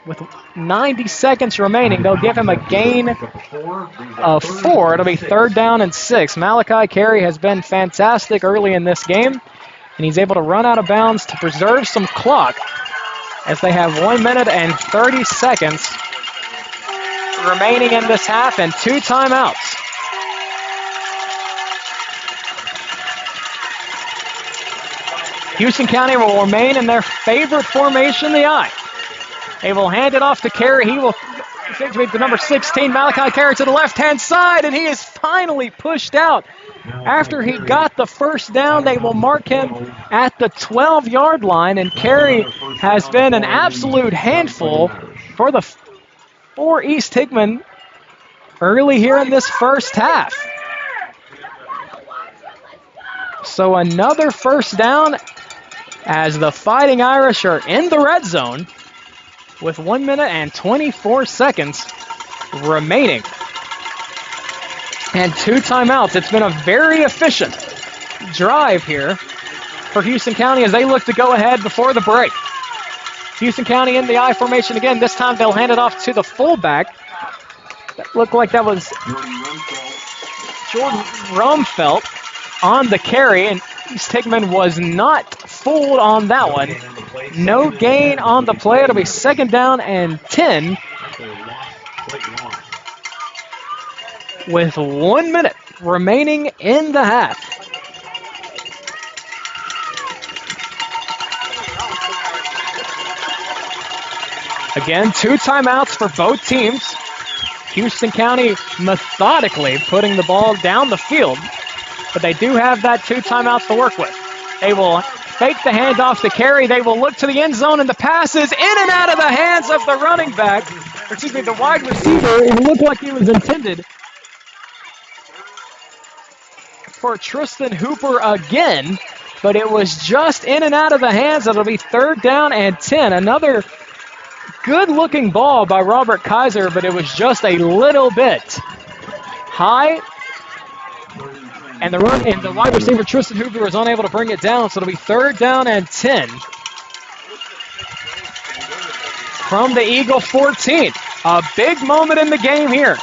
With 90 seconds remaining, they'll give him a gain of 4. It'll be third down and 6. Malachi Carey has been fantastic early in this game, and he's able to run out of bounds to preserve some clock as they have 1 minute and 30 seconds remaining in this half and 2 timeouts. Houston County will remain in their favorite formation, the I. They will hand it off to Carey. He will fix to number 16, Malachi Carey, to the left-hand side, and he is finally pushed out. After he got the first down, they will mark him at the 12-yard line, and Carey has been an absolute handful for East Hickman early here in this first half. So another first down as the Fighting Irish are in the red zone with 1 minute and 24 seconds remaining. And 2 timeouts. It's been a very efficient drive here for Houston County as they look to go ahead before the break. Houston County in the I formation again. This time they'll hand it off to the fullback. That looked like that was Jordan Rumfelt on the carry, and East Hickman was not fooled on that one. No gain on the play. It'll be second down and 10 with 1 minute remaining in the half. Again, 2 timeouts for both teams. Houston County methodically putting the ball down the field, but they do have that 2 timeouts to work with. They will fake the handoff to Carey. They will look to the end zone, and the pass is in and out of the hands of the running back, the wide receiver. It looked like he was intended for Tristan Hooper again, but it was just in and out of the hands. It'll be third down and 10. Another good-looking ball by Robert Kaiser, but it was just a little bit high. And the wide receiver, Tristan Hooper, was unable to bring it down, so it'll be third down and 10 from the Eagle 14. A big moment in the game here.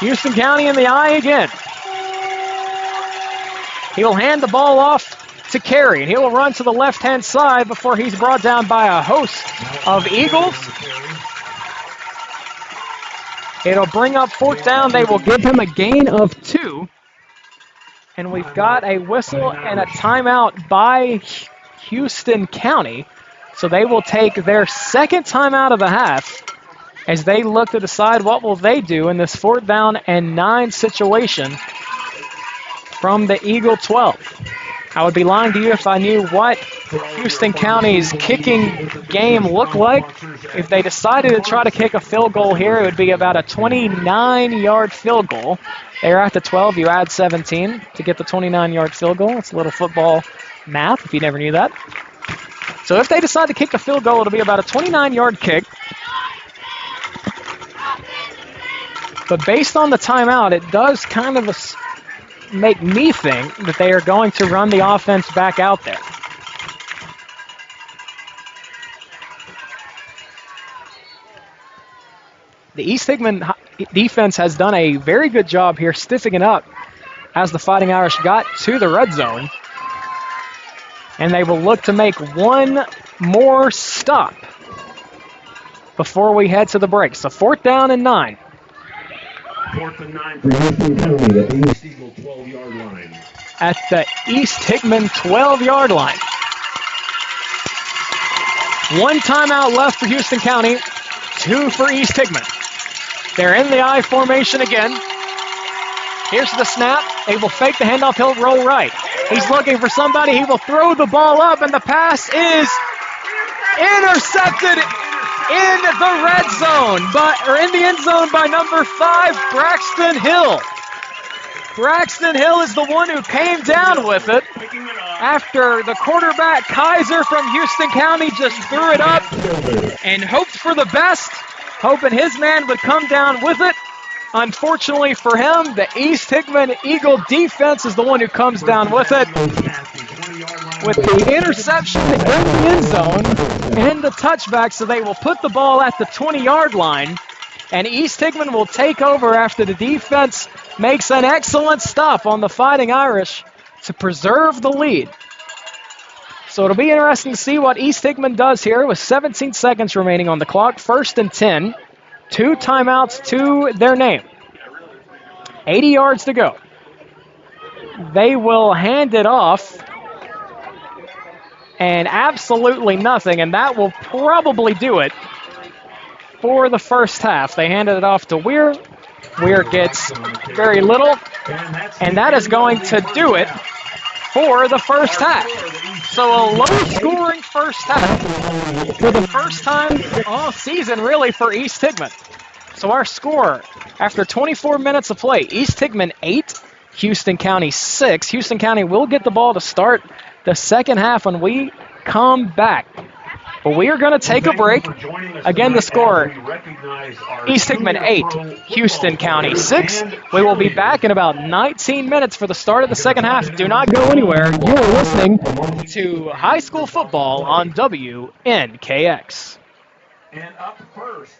Houston County in the I again. He will hand the ball off to Carey, and he will run to the left-hand side before he's brought down by a host of Eagles. It'll bring up fourth down. They will give him a gain of 2. And we've got a whistle and a timeout by Houston County. So they will take their second timeout of the half as they look to decide what will they do in this 4th down and 9 situation from the Eagle 12. I would be lying to you if I knew what Houston County's kicking game looked like. If they decided to try to kick a field goal here, it would be about a 29-yard field goal. They're at the 12. You add 17 to get the 29-yard field goal. It's a little football math if you never knew that. So if they decide to kick the field goal, it'll be about a 29-yard kick. But based on the timeout, it does kind of make me think that they are going to run the offense back out there. The East Hickman defense has done a very good job here stiffing it up as the Fighting Irish got to the red zone. And they will look to make one more stop before we head to the break. So 4th down and 9. 4th and 9 for Houston County at the East Eagle 12-yard line. At the East Hickman 12-yard line. 1 timeout left for Houston County, 2 for East Hickman. They're in the I formation again. Here's the snap. They will fake the handoff. He'll roll right. He's looking for somebody. He will throw the ball up, and the pass is intercepted in the red zone, in the end zone by number 5, Braxton Hill. Braxton Hill is the one who came down with it after the quarterback, Kaiser from Houston County, just threw it up and hoped for the best, hoping his man would come down with it. Unfortunately for him, the East Hickman Eagle defense is the one who comes down with it. With the interception in the end zone and the touchback, so they will put the ball at the 20-yard line, and East Hickman will take over after the defense makes an excellent stop on the Fighting Irish to preserve the lead. So it'll be interesting to see what East Hickman does here with 17 seconds remaining on the clock. 1st and 10. 2 timeouts to their name. 80 yards to go. They will hand it off. And absolutely nothing, and that will probably do it for the first half. They handed it off to Weir. Weir gets very little, and that is going to do it for the first half. So a low-scoring first half for the first time all season, really, for East Hickman. So our score, after 24 minutes of play, East Hickman 8, Houston County 6. Houston County will get the ball to start the second half when we come back. But we are going to take a break. Again, the score, East Hickman 8, Houston County 6. We will be back in about 19 minutes for the start of the second half. Do not go anywhere. You are listening to high school football on WNKX. And up first.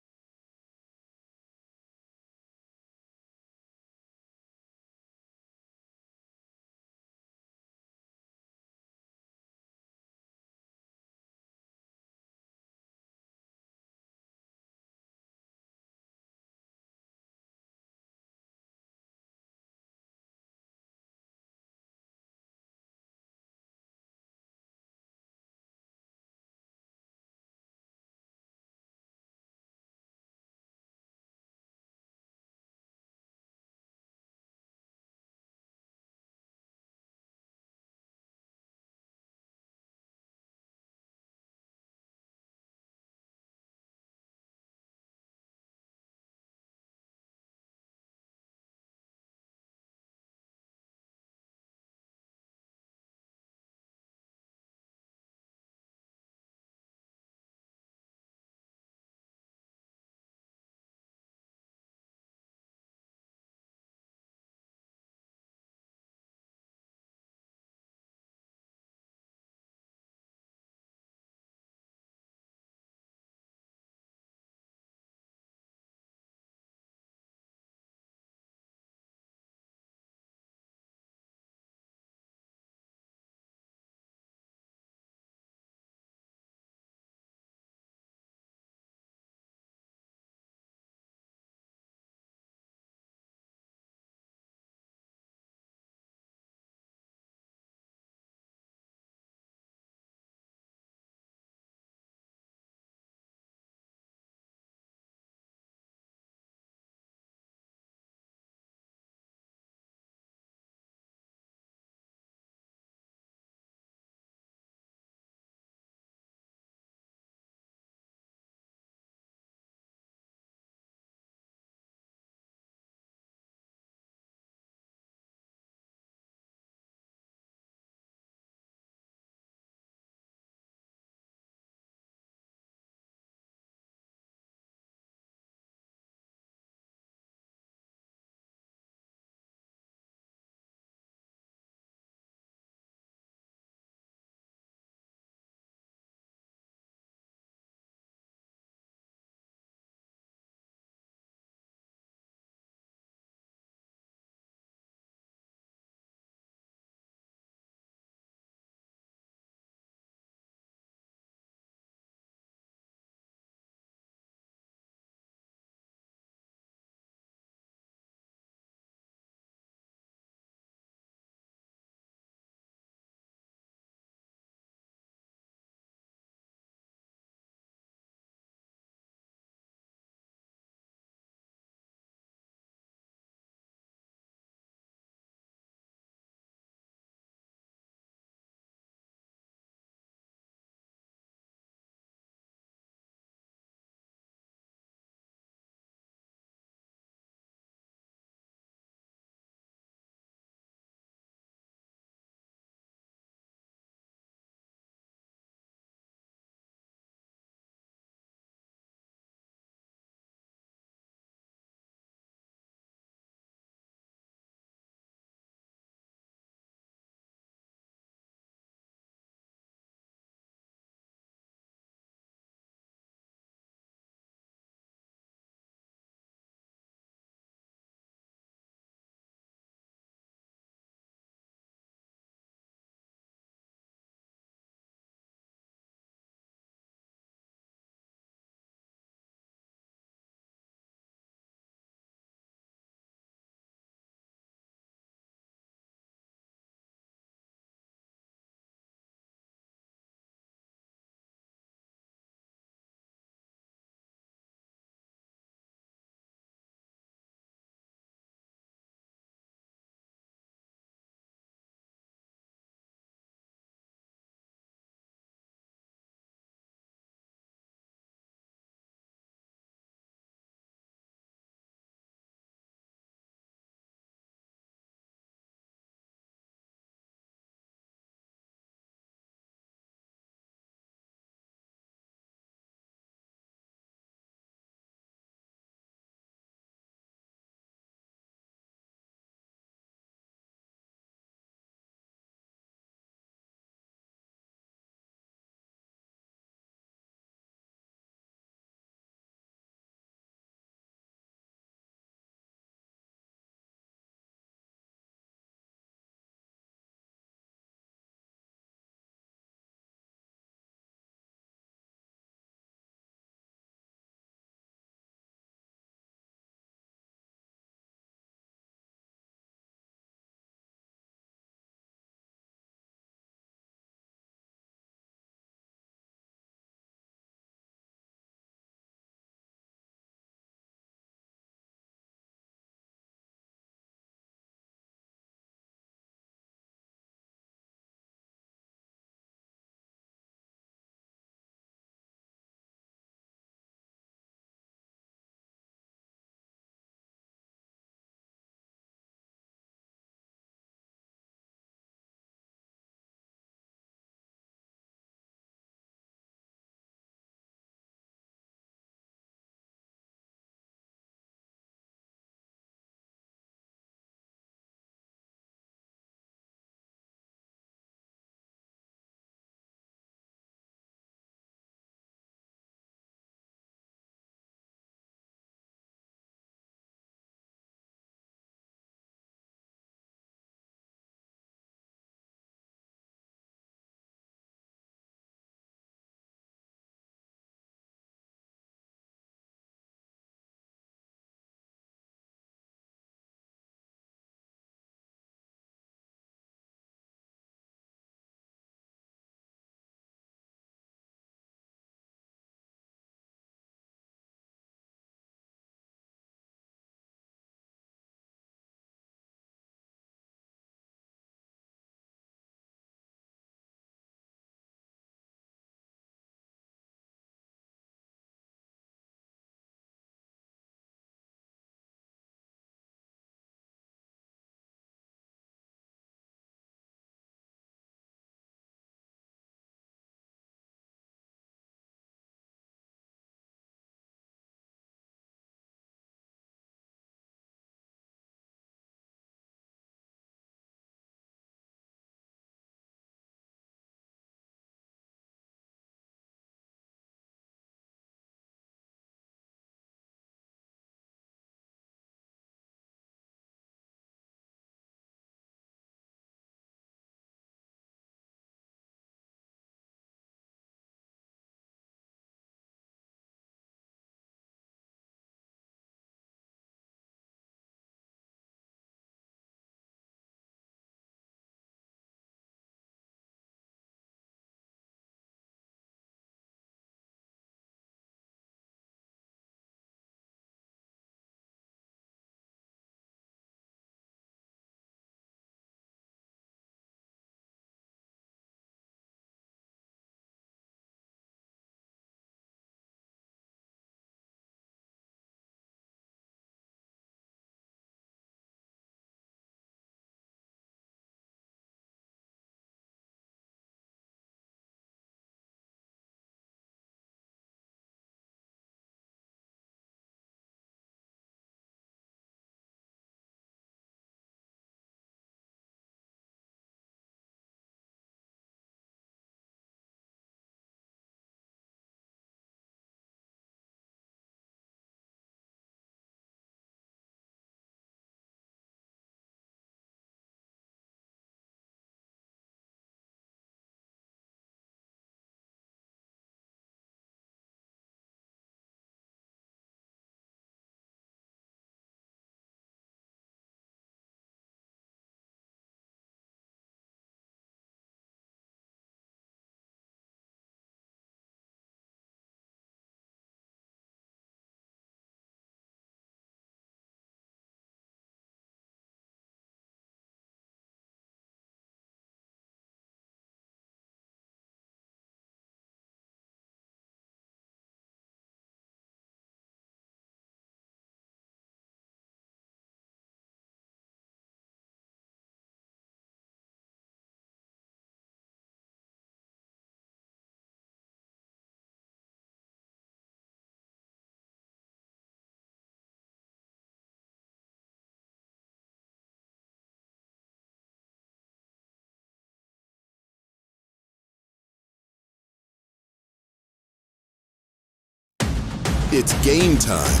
It's game time.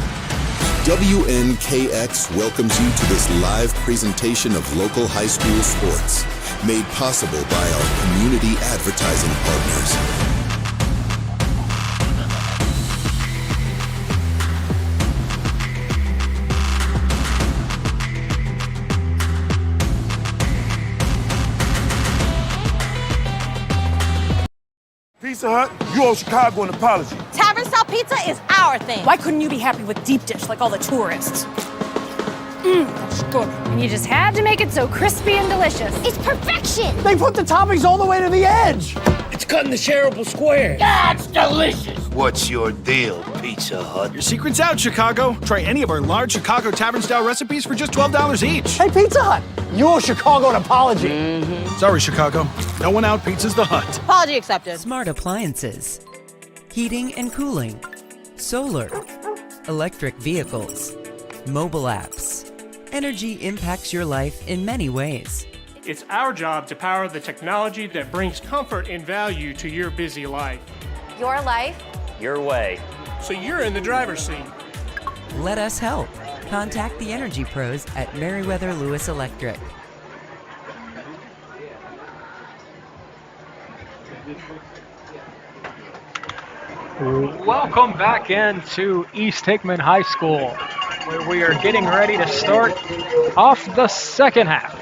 WNKX welcomes you to this live presentation of local high school sports, made possible by our community advertising partners. Pizza Hut, you owe Chicago an apology. Tavern style pizza is our thing. Why couldn't you be happy with deep dish like all the tourists? That's good. And you just had to make it so crispy and delicious. It's perfection. They put the toppings all the way to the edge. It's cut in the shareable square. That's delicious. What's your deal, Pizza Hut? Your secret's out, Chicago. Try any of our large Chicago Tavern-style recipes for just $12 each. Hey, Pizza Hut, you owe Chicago an apology. Sorry, Chicago. No one out pizza's the Hut. Apology accepted. Smart appliances, heating and cooling, solar, electric vehicles, mobile apps. Energy impacts your life in many ways. It's our job to power the technology that brings comfort and value to your busy life. Your life. Your way. So you're in the driver's seat. Let us help. Contact the energy pros at Meriwether Lewis Electric. Welcome back into East Hickman High School, where we are getting ready to start off the second half.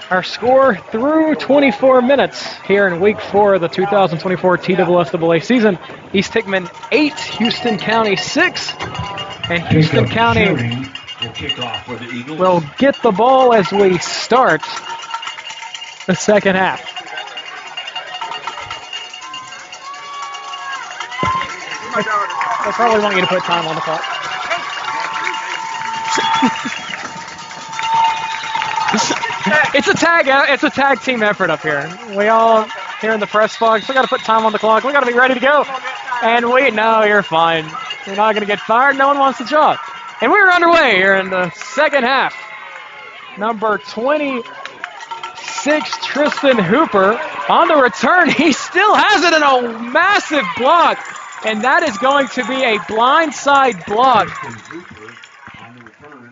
Our score through 24 minutes here in week 4 of the 2024 TSSAA season. East Hickman 8, Houston County 6, and Houston County will get the ball as we start the second half. I probably want you to put time on the clock. It's a tag team effort up here. We all here in the press box, we got to put time on the clock. We got to be ready to go. And no, you're fine. You're not going to get fired. No one wants the job. And we're underway here in the second half. Number 26, Tristan Hooper on the return. He still has it in a massive block. And that is going to be a blindside block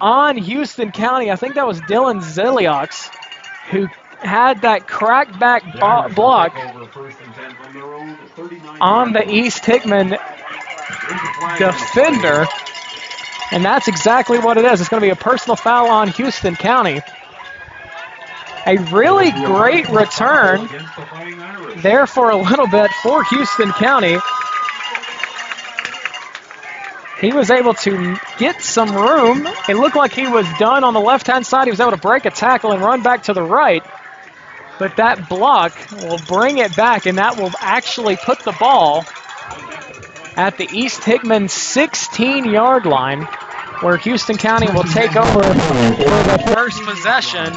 on Houston County. I think that was Dylan Ziliox who had that crackback block on the East Hickman defender. And that's exactly what it is. It's going to be a personal foul on Houston County. A really great return there for a little bit for Houston County. He was able to get some room. It looked like he was done on the left-hand side. He was able to break a tackle and run back to the right. But that block will bring it back, and that will actually put the ball at the East Hickman 16-yard line, where Houston County will take over for the first possession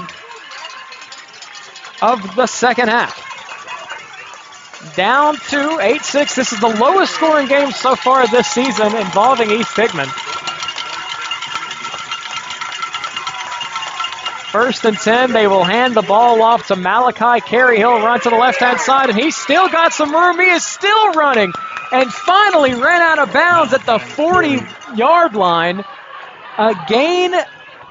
of the second half. Down to 8-6. This is the lowest scoring game so far this season involving East Hickman. First and 10, they will hand the ball off to Malachi Carey. He'll run to the left-hand side, and he's still got some room. He is still running, and finally ran out of bounds at the 40-yard line. A gain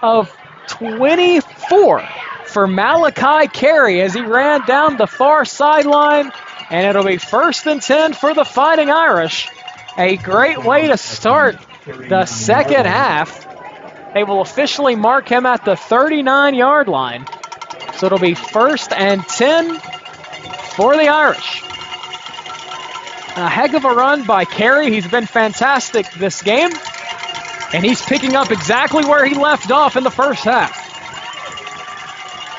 of 24 for Malachi Carey as he ran down the far sideline. And it'll be first and 10 for the Fighting Irish. A great way to start the second half. They will officially mark him at the 39-yard line. So it'll be first and 10 for the Irish. A heck of a run by Carey. He's been fantastic this game. And he's picking up exactly where he left off in the first half.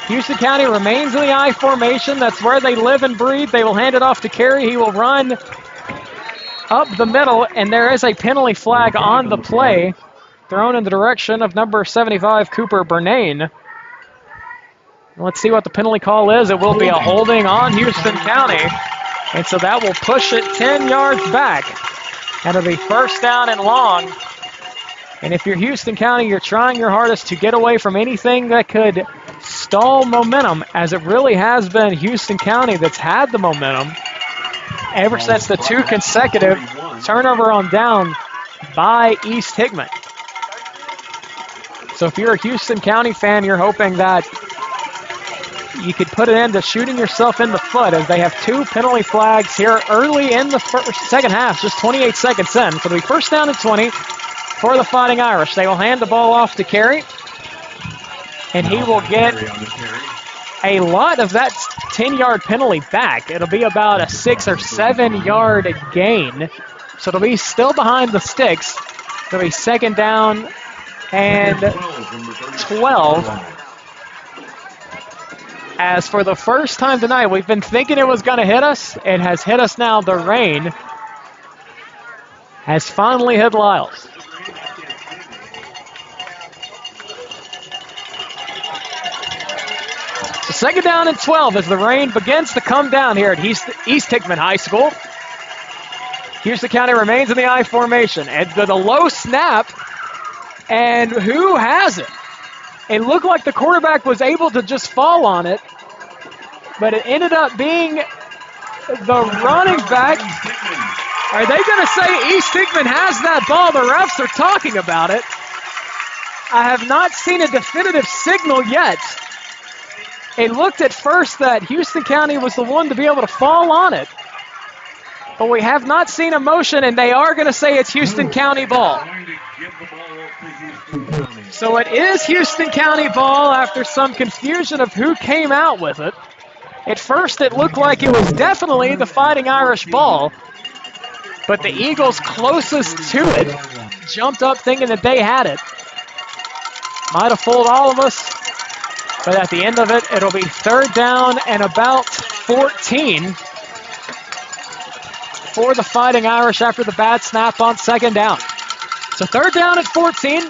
Houston County remains in the I formation. That's where they live and breathe. They will hand it off to Carey. He will run up the middle, and there is a penalty flag on the play thrown in the direction of number 75, Cooper Bernane. Let's see what the penalty call is. It will be a holding on Houston County, and so that will push it 10 yards back. And it'll be first down and long. And if you're Houston County, you're trying your hardest to get away from anything that could stall momentum, as it really has been Houston County that's had the momentum ever since the two consecutive turnover on down by East Hickman. So if you're a Houston County fan, you're hoping that you could put it into shooting yourself in the foot, as they have 2 penalty flags here early in the second half, just 28 seconds in. So it'll be first down and 20 for the Fighting Irish. They will hand the ball off to Carey, and he will get a lot of that 10-yard penalty back. It'll be about a 6 or 7 yard gain. So it'll be still behind the sticks. It'll be second down and 12. As for the first time tonight, we've been thinking it was going to hit us. It has hit us now. The rain has finally hit Lyles. So second down and 12 as the rain begins to come down here at East Hickman High School. Houston County remains in the I formation. And the low snap, and who has it? It looked like the quarterback was able to just fall on it, but it ended up being the running back. Are they going to say East Hickman has that ball? The refs are talking about it. I have not seen a definitive signal yet. It looked at first that Houston County was the one to be able to fall on it, but we have not seen a motion, and they are going to say it's Houston County ball. So it is Houston County ball after some confusion of who came out with it. At first it looked like it was definitely the Fighting Irish ball, but the Eagles closest to it jumped up thinking that they had it. Might have fooled all of us, but at the end of it, it'll be third down and about 14 for the Fighting Irish after the bad snap on second down. So third down at 14.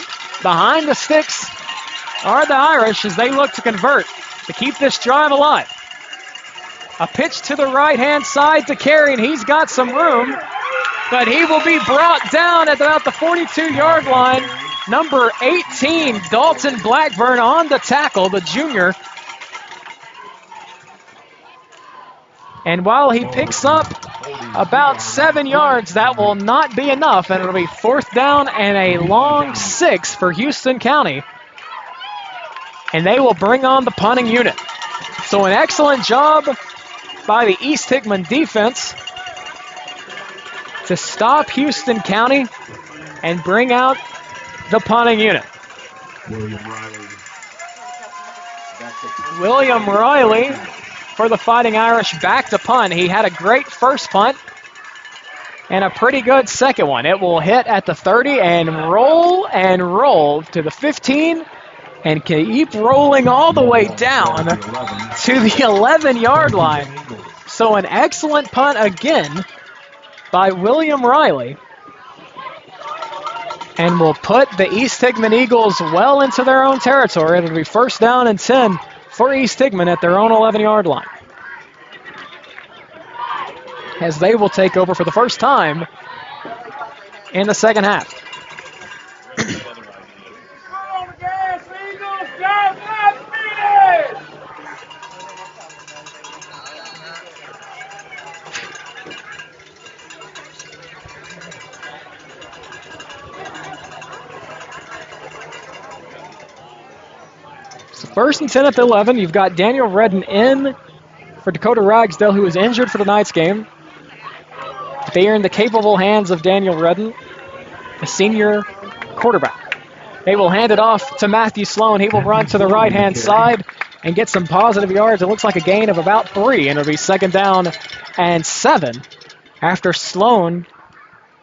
Behind the sticks are the Irish as they look to convert to keep this drive alive. A pitch to the right-hand side to Carey, and he's got some room, but he will be brought down at about the 42-yard line. Number 18, Dalton Blackburn on the tackle, the junior. And while he picks up about 7 yards, that will not be enough, and it'll be fourth down and a long 6 for Houston County. And they will bring on the punting unit. So an excellent job by the East Hickman defense to stop Houston County and bring out the punting unit. William Riley for the Fighting Irish back to punt. He had a great first punt and a pretty good second one. It will hit at the 30 and roll to the 15 and keep rolling all the way down to the 11-yard line. So an excellent punt again by William Riley, and will put the East Hickman Eagles well into their own territory. It'll be first down and 10 for East Hickman at their own 11-yard line, as they will take over for the first time in the second half. So first and 10 at the 11. You've got Daniel Redden in for Dakota Ragsdale, who was injured for tonight's game. They are in the capable hands of Daniel Redden, the senior quarterback. They will hand it off to Matthew Sloan. He will run to the right-hand side and get some positive yards. It looks like a gain of about 3, and it'll be second down and 7 after Sloan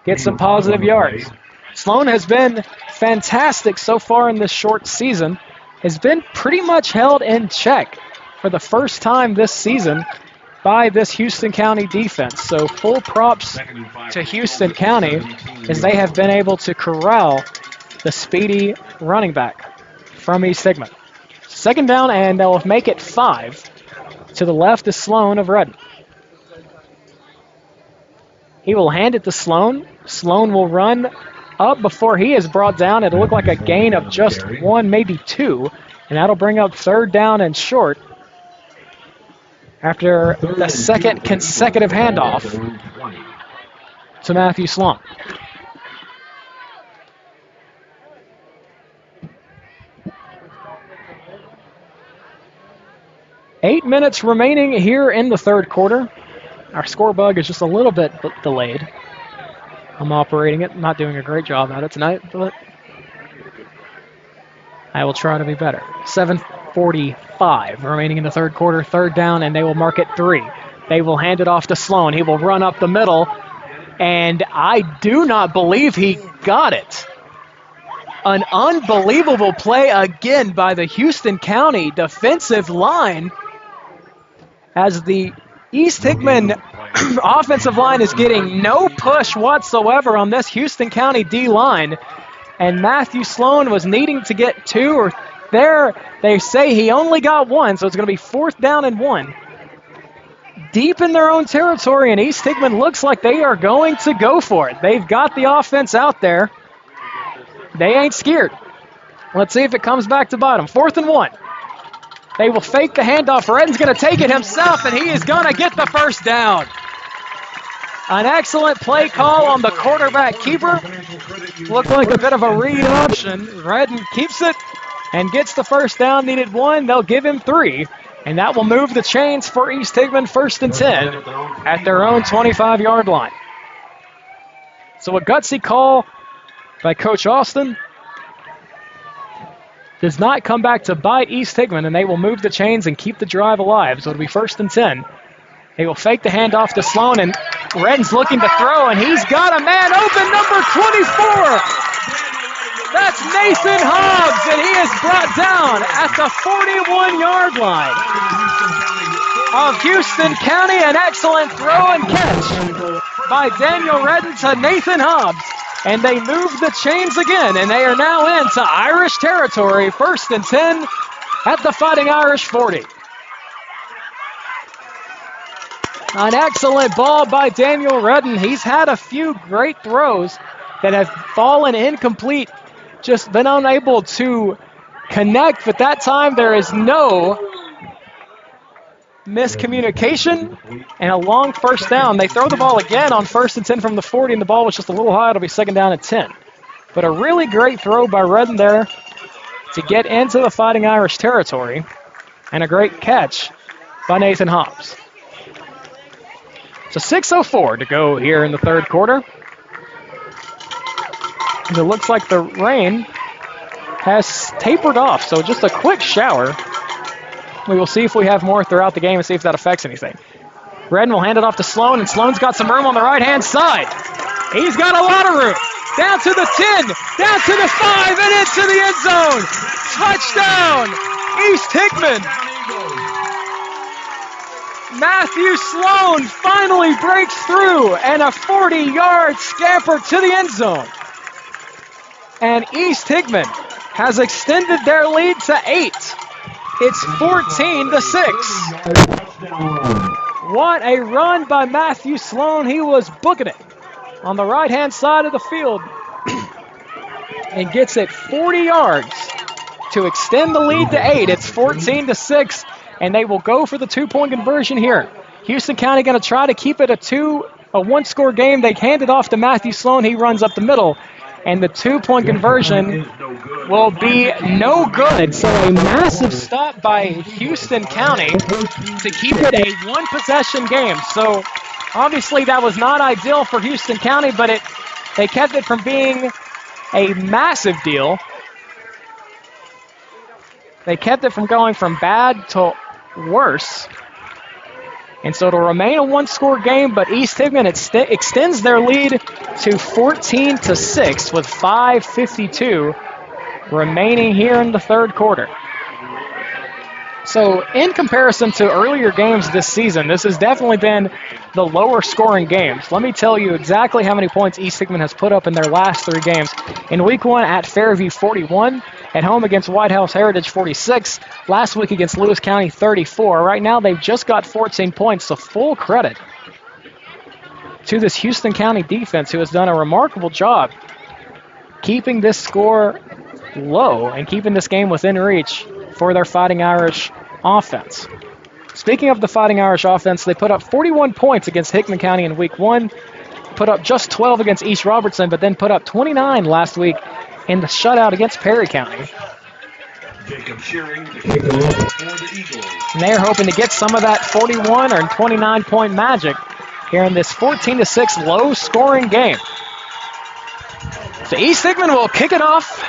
gets some positive yards. Sloan has been fantastic so far in this short season, has been pretty much held in check for the first time this season by this Houston County defense. So full props to Houston County as they have been able to corral the speedy running back from East Hickman. Second down, and they'll make it 5. To the left is Sloan of Redden. He will hand it to Sloan. Sloan will run up before he is brought down. It'll look like a gain of just 1, maybe 2, and that'll bring up third down and short after the second consecutive handoff. to Matthew Sloan. Eight minutes remaining here in the third quarter. Our score bug is just a little bit delayed. I'm operating it, not doing a great job at it tonight, but I will try to be better. 7:45 remaining in the third quarter, third down, and they will mark it 3. They will hand it off to Sloan. He will run up the middle, and I do not believe he got it. An unbelievable play again by the Houston County defensive line, as the East Hickman offensive line is getting no push whatsoever on this Houston County D-line. And Matthew Sloan was needing to get 2, or there they say he only got 1, so it's going to be 4th down and 1. Deep in their own territory, and East Hickman looks like they are going to go for it. They've got the offense out there. They ain't scared. Let's see if it comes back to bite them. 4th and 1. They will fake the handoff. Redden's going to take it himself, and he is going to get the first down. An excellent play call on the quarterback keeper. Looked like a bit of a read option. Redden keeps it and gets the first down. Needed 1. They'll give him 3. And that will move the chains for East Hickman, 1st and 10 at their own 25-yard line. So a gutsy call by Coach Austin does not come back to bite East Hickman, and they will move the chains and keep the drive alive. So it'll be 1st and 10. They will fake the handoff to Sloan, and Redden's looking to throw, and he's got a man open, number 24. That's Nathan Hobbs, and he is brought down at the 41-yard line of Houston County. An excellent throw and catch by Daniel Redden to Nathan Hobbs. And they move the chains again, and they are now into Irish territory, 1st and 10 at the Fighting Irish 40. An excellent ball by Daniel Redden. He's had a few great throws that have fallen incomplete, just been unable to connect, but that time there is no miscommunication and a long first down. They throw the ball again on 1st and 10 from the 40, and the ball was just a little high. It'll be 2nd down and 10. But a really great throw by Redden there to get into the Fighting Irish territory, and a great catch by Nathan Hobbs. So 6:04 to go here in the third quarter. And it looks like the rain has tapered off, so just a quick shower. We will see if we have more throughout the game and see if that affects anything. Redden will hand it off to Sloan, and Sloan's got some room on the right-hand side. He's got a lot of room. Down to the 10, down to the 5, and into the end zone. Touchdown, East Hickman. Matthew Sloan finally breaks through, and a 40-yard scamper to the end zone. And East Hickman has extended their lead to 8. It's 14-6. What a run by Matthew Sloan. He was booking it on the right-hand side of the field and gets it 40 yards to extend the lead to 8. It's 14-6, and they will go for the 2-point conversion here. Houston County going to try to keep it a one-score game. They hand it off to Matthew Sloan. He runs up the middle, and the 2-point conversion will be no good. So a massive stop by Houston County to keep it a one-possession game. So obviously that was not ideal for Houston County, but they kept it from being a massive deal. They kept it from going from bad to worse. And so it'll remain a one-score game, but East Hickman extends their lead to 14-6 with 5:52 remaining here in the third quarter. So in comparison to earlier games this season, this has definitely been the lower scoring games. Let me tell you exactly how many points East Hickman has put up in their last 3 games. In week 1 at Fairview, 41. At home against White House Heritage, 46. Last week against Lewis County, 34. Right now they've just got 14 points, so full credit to this Houston County defense, who has done a remarkable job keeping this score low and keeping this game within reach for their Fighting Irish offense. Speaking of the Fighting Irish offense, they put up 41 points against Hickman County in week 1. put up just 12 against East Robertson, but then put up 29 last week in the shutout against Perry County. Jacob Shearing, the kickoff for the Eagles. And they're hoping to get some of that 41 or 29-point magic here in this 14-6 low-scoring game. So East Hickman will kick it off.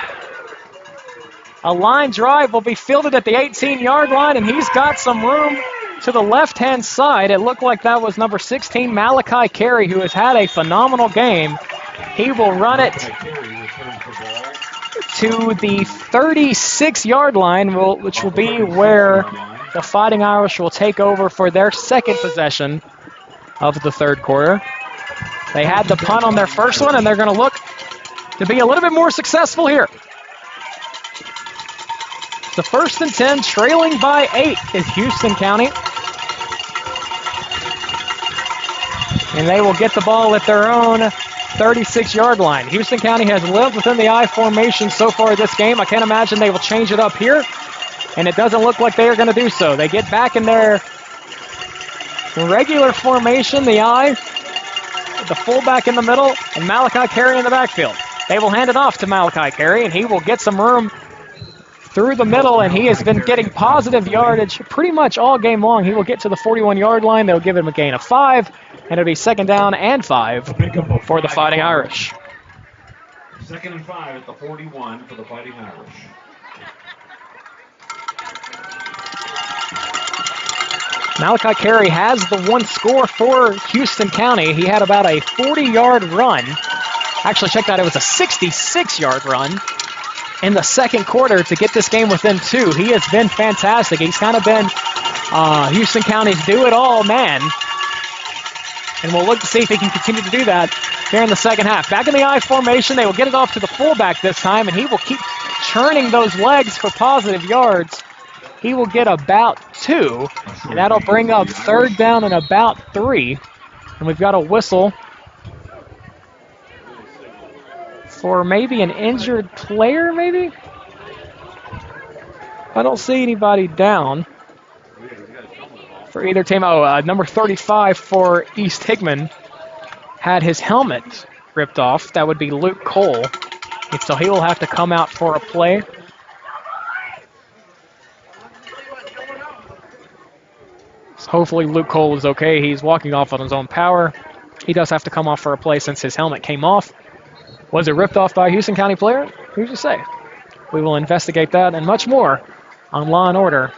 A line drive will be fielded at the 18-yard line, and he's got some room to the left-hand side. It looked like that was number 16, Malachi Carey, who has had a phenomenal game. He will run it to the 36-yard line, which will be where the Fighting Irish will take over for their second possession of the third quarter. They had the punt on their first one, and they're going to look to be a little bit more successful here. The 1st and 10, trailing by 8 is Houston County. And they will get the ball at their own 36-yard line. Houston County has lived within the I formation so far this game. I can't imagine they will change it up here, and it doesn't look like they are going to do so. They get back in their regular formation, the I, the fullback in the middle, and Malachi Carey in the backfield. They will hand it off to Malachi Carey, and he will get some room through the middle, and he has been getting positive yardage pretty much all game long. He will get to the 41-yard line. They'll give him a gain of 5, and it'll be 2nd down and 5 for the Fighting Irish. 2nd and 5 at the 41 for the Fighting Irish. Malachi Carey has the one score for Houston County. He had about a 40-yard run. Actually, check that. It was a 66-yard run in the second quarter to get this game within 2. He has been fantastic. He's kind of been Houston County's do-it-all man. And we'll look to see if he can continue to do that here in the second half. Back in the I formation, they will get it off to the fullback this time, and he will keep churning those legs for positive yards. He will get about 2, and that'll bring up 3rd down and about 3. And we've got a whistle for maybe an injured player, maybe? I don't see anybody down for either team. Oh, number 35 for East Hickman had his helmet ripped off. That would be Luke Cole. And so he will have to come out for a play. So hopefully Luke Cole is okay. He's walking off on his own power. He does have to come off for a play since his helmet came off. Was it ripped off by a Houston County player? Who's to say? We will investigate that and much more on Law & Order,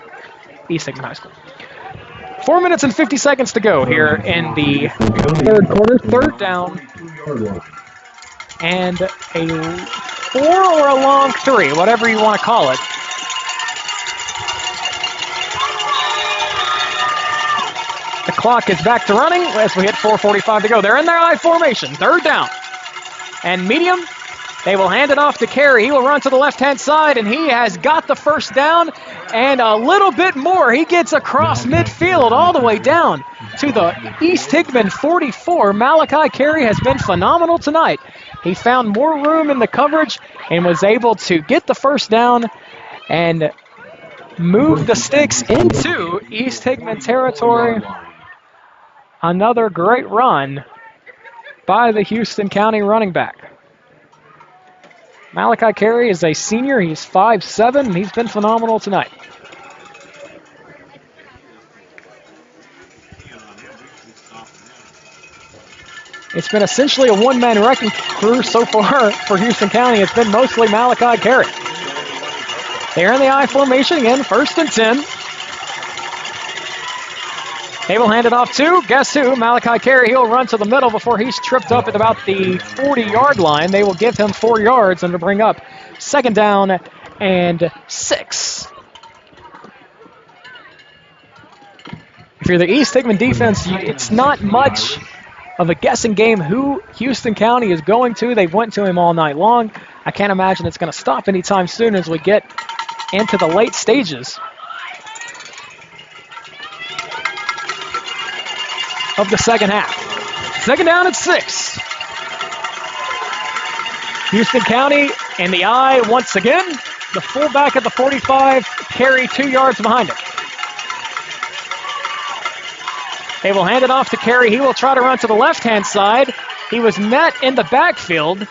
East Hickman High School. 4 minutes and 50 seconds to go here in the third quarter. 3rd down and a 4 or a long 3, whatever you want to call it. The clock is back to running as we hit 4:45 to go. They're in their I formation. 3rd down. And medium, they will hand it off to Carey. He will run to the left-hand side, and he has got the 1st down and a little bit more. He gets across midfield all the way down to the East Hickman 44. Malachi Carey has been phenomenal tonight. He found more room in the coverage and was able to get the 1st down and move the sticks into East Hickman territory. Another great run by the Houston County running back. Malachi Carey is a senior. He's 5'7", and he's been phenomenal tonight. It's been essentially a one-man wrecking crew so far for Houston County. It's been mostly Malachi Carey. They're in the I formation again, 1st and 10. They will hand it off to, guess who? Malachi Carey. He'll run to the middle before he's tripped up at about the 40-yard line. They will give him 4 yards and to bring up 2nd down and 6. If you're the East Hickman defense, it's not much of a guessing game who Houston County is going to. They've went to him all night long. I can't imagine it's going to stop anytime soon as we get into the late stages of the second half. 2nd down and 6. Houston County in the I once again. The fullback at the 45, Carey 2 yards behind him. They will hand it off to Carey. He will try to run to the left-hand side. He was met in the backfield,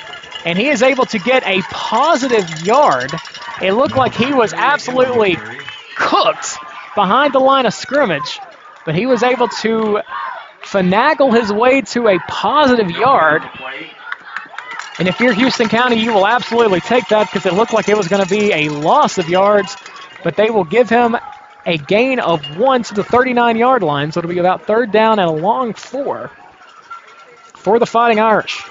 and he is able to get a positive yard. It looked like he was absolutely cooked behind the line of scrimmage, but he was able to finagle his way to a positive yard. And if you're Houston County, you will absolutely take that because it looked like it was going to be a loss of yards, but they will give him a gain of 1 to the 39-yard line, so it'll be about 3rd down and a long 4 for the Fighting Irish.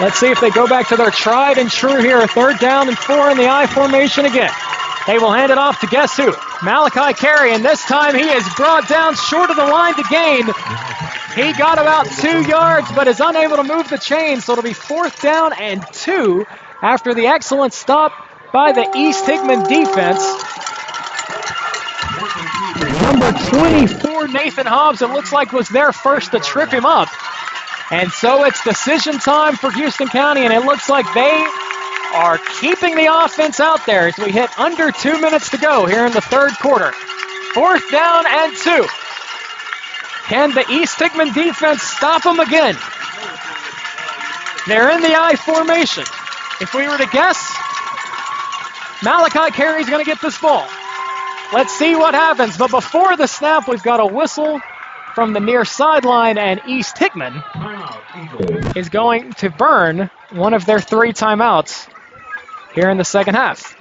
Let's see if they go back to their tried and true here. 3rd down and 4 in the I formation again. They will hand it off to guess who? Malachi Carey, and this time he is brought down short of the line to gain. He got about 2 yards, but is unable to move the chain, so it'll be 4th down and 2 after the excellent stop by the East Hickman defense. Number 24, Nathan Hobbs, it looks like was there first to trip him up. And so it's decision time for Houston County, and it looks like they are keeping the offense out there as we hit under 2 minutes to go here in the 3rd quarter. 4th down and 2. Can the East Hickman defense stop them again? They're in the I formation. If we were to guess, Malachi Carey's going to get this ball. Let's see what happens. But before the snap, we've got a whistle from the near sideline, and East Hickman is going to burn one of their 3 timeouts here in the 2nd half.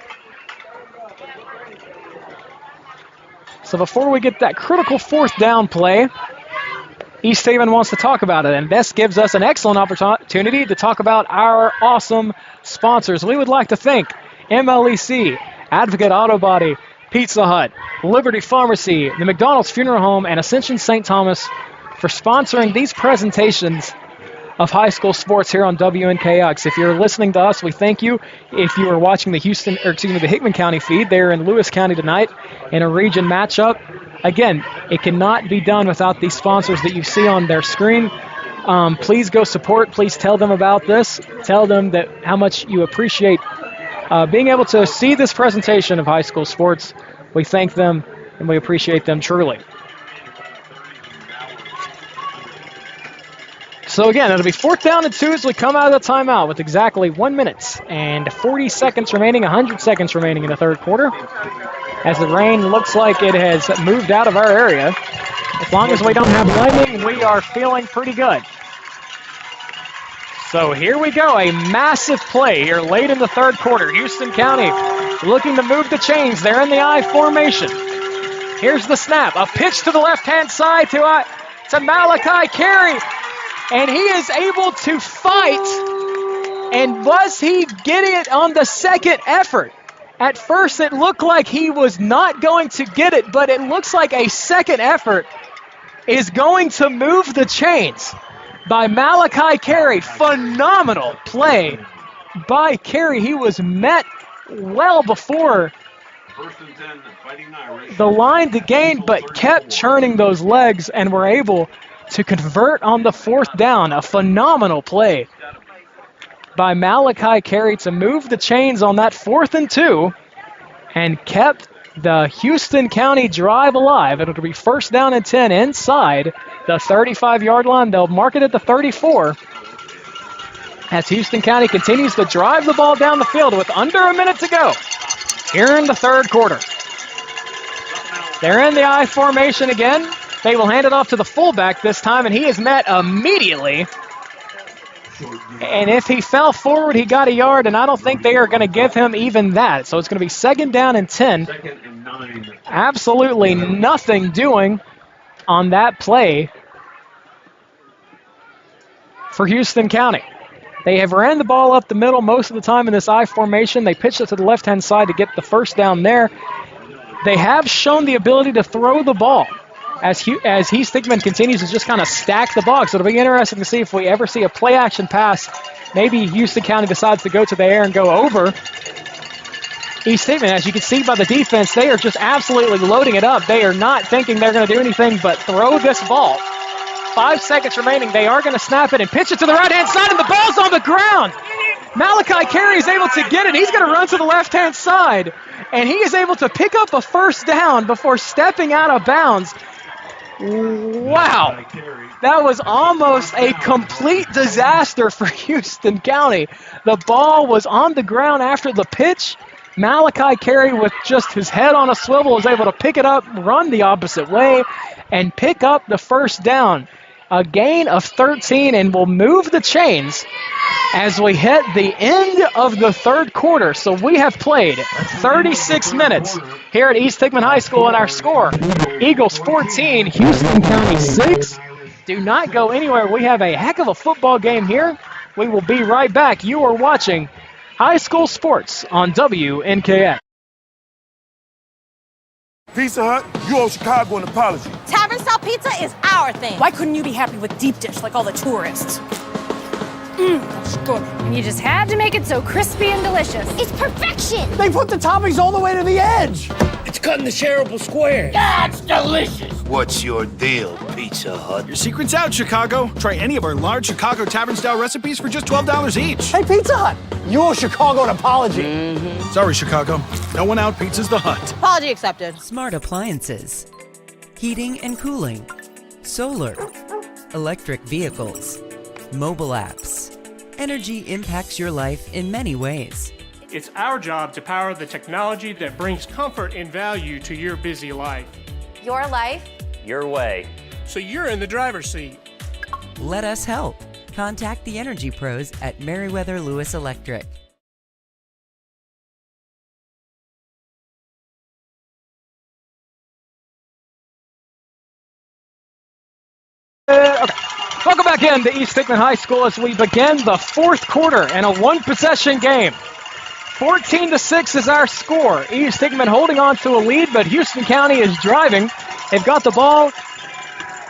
So before we get that critical 4th down play, East Haven wants to talk about it, and this gives us an excellent opportunity to talk about our awesome sponsors. We would like to thank MLEC, Advocate Auto Body, Pizza Hut, Liberty Pharmacy, the McDonald's Funeral Home, and Ascension St. Thomas for sponsoring these presentations of high school sports here on WNKX. If you're listening to us, we thank you. If you are watching the Hickman County feed, they're in Lewis County tonight in a region matchup. Again, it cannot be done without these sponsors that you see on their screen. Please go support. Please tell them about this. Tell them that how much you appreciate being able to see this presentation of high school sports. We thank them and we appreciate them truly. So again, it'll be 4th down and 2 as we come out of the timeout with exactly 1 minute and 40 seconds remaining, 100 seconds remaining in the 3rd quarter. As the rain looks like it has moved out of our area. As long as we don't have lightning, we are feeling pretty good. So here we go, a massive play here late in the 3rd quarter. Houston County looking to move the chains. They're in the I formation. Here's the snap, a pitch to the left-hand side to Malachi Carey. And he is able to fight. And was he getting it on the 2nd effort? At first, it looked like he was not going to get it, but it looks like a 2nd effort is going to move the chains by Malachi Carey. Phenomenal play by Carey. He was met well before the line to gain, but kept churning those legs and were able to convert on the 4th down. A phenomenal play by Malachi Carey to move the chains on that 4th and 2 and kept the Houston County drive alive. It'll be 1st down and 10 inside the 35-yard line. They'll mark it at the 34 as Houston County continues to drive the ball down the field with under a minute to go here in the 3rd quarter. They're in the I formation again. They will hand it off to the fullback this time, and he is met immediately. And if he fell forward, he got a yard, and I don't think they are going to give him even that. So it's going to be 2nd down and 10. Absolutely nothing doing on that play for Houston County. They have ran the ball up the middle most of the time in this I formation. They pitched it to the left-hand side to get the 1st down there. They have shown the ability to throw the ball as East Hickman continues to just kind of stack the box. So it'll be interesting to see if we ever see a play-action pass. Maybe Houston County decides to go to the air and go over East Hickman. As you can see by the defense, they are just absolutely loading it up. They are not thinking they're going to do anything but throw this ball. 5 seconds remaining. They are going to snap it and pitch it to the right-hand side, and the ball's on the ground. Malachi Carey is able to get it. He's going to run to the left-hand side, and he is able to pick up a first down before stepping out of bounds. Wow. That was almost a complete disaster for Houston County. The ball was on the ground after the pitch. Malachi Carey, with just his head on a swivel, was able to pick it up, run the opposite way, and pick up the first down. A gain of 13, and will move the chains as we hit the end of the third quarter. So we have played 36 minutes here at East Hickman High School, and our score, Eagles 14, Houston County 6. Do not go anywhere. We have a heck of a football game here. We will be right back. You are watching High School Sports on WNKX. Pizza Hut, you owe Chicago an apology. Tavern style pizza is our thing. Why couldn't you be happy with deep dish like all the tourists? That's good. And you just had to make it so crispy and delicious. It's perfection. They put the toppings all the way to the edge. It's cutting the shareable squares. That's delicious. What's your deal, Pizza Hut? Your secret's out, Chicago. Try any of our large Chicago tavern-style recipes for just $12 each. Hey, Pizza Hut, you owe Chicago an apology. Sorry, Chicago. No one out pizza's the Hut. Apology accepted. Smart appliances, heating and cooling, solar, electric vehicles, mobile apps. Energy impacts your life in many ways. It's our job to power the technology that brings comfort and value to your busy life. Your life. Your way. So you're in the driver's seat. Let us help. Contact the energy pros at Meriwether Lewis Electric. Okay. Welcome back in to East Hickman High School as we begin the fourth quarter in a one-possession game. 14-6 is our score. East Hickman holding on to a lead, but Houston County is driving. They've got the ball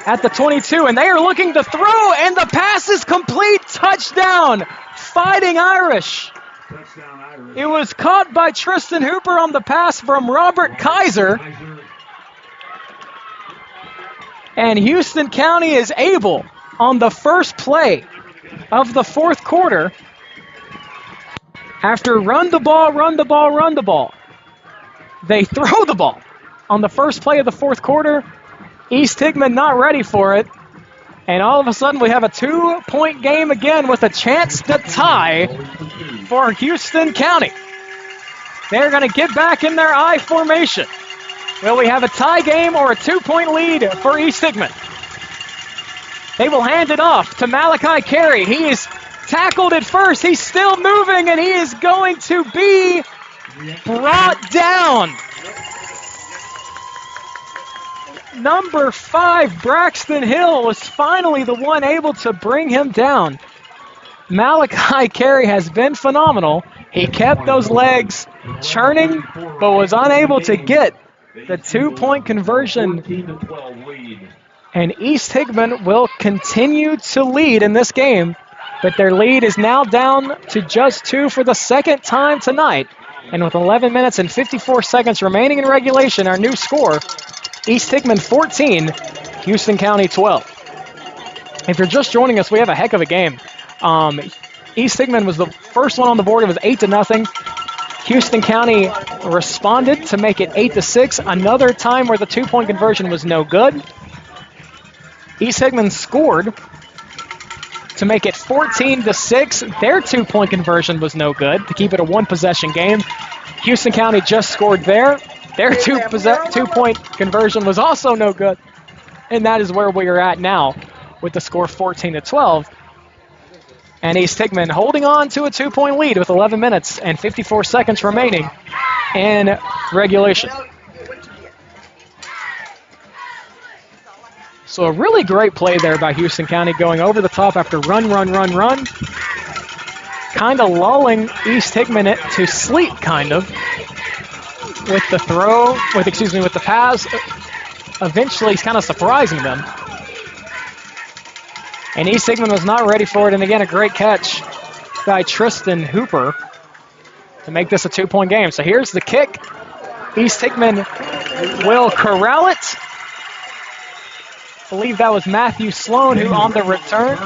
at the 22, and they are looking to throw, and the pass is complete. Touchdown, Fighting Irish. It was caught by Tristan Hooper on the pass from Robert Kaiser. And Houston County is able, on the first play of the fourth quarter, after run the ball, they throw the ball. On the first play of the fourth quarter, East Hickman not ready for it. And all of a sudden we have a 2-point game again with a chance to tie for Houston County. They're going to get back in their I formation. Will we have a tie game or a 2-point lead for East Hickman? They will hand it off to Malachi Carey. He is tackled at first. He's still moving, and he is going to be brought down. Number 5, Braxton Hill, was finally the one able to bring him down. Malachi Carey has been phenomenal. He kept those legs churning, but was unable to get the 2-point conversion. And East Hickman will continue to lead in this game, but their lead is now down to just 2 for the second time tonight. And with 11 minutes and 54 seconds remaining in regulation, our new score, East Hickman 14, Houston County 12. If you're just joining us, we have a heck of a game. East Hickman was the first one on the board. It was 8-0. Houston County responded to make it 8-6. Another time where the 2-point conversion was no good. East Hickman scored to make it 14-6. Their 2-point conversion was no good to keep it a 1-possession game. Houston County just scored there. Their 2-point conversion was also no good. And that is where we are at now with the score 14-12. And East Hickman holding on to a 2-point lead with 11 minutes and 54 seconds remaining in regulation. So a really great play there by Houston County, going over the top after run. Kind of lulling East Hickman to sleep, kind of, with the throw, with the pass. Eventually, he's kind of surprising them. And East Hickman was not ready for it. And again, a great catch by Tristan Hooper to make this a 2-point game. So here's the kick. East Hickman will corral it. I believe that was Matthew Sloan who on the return.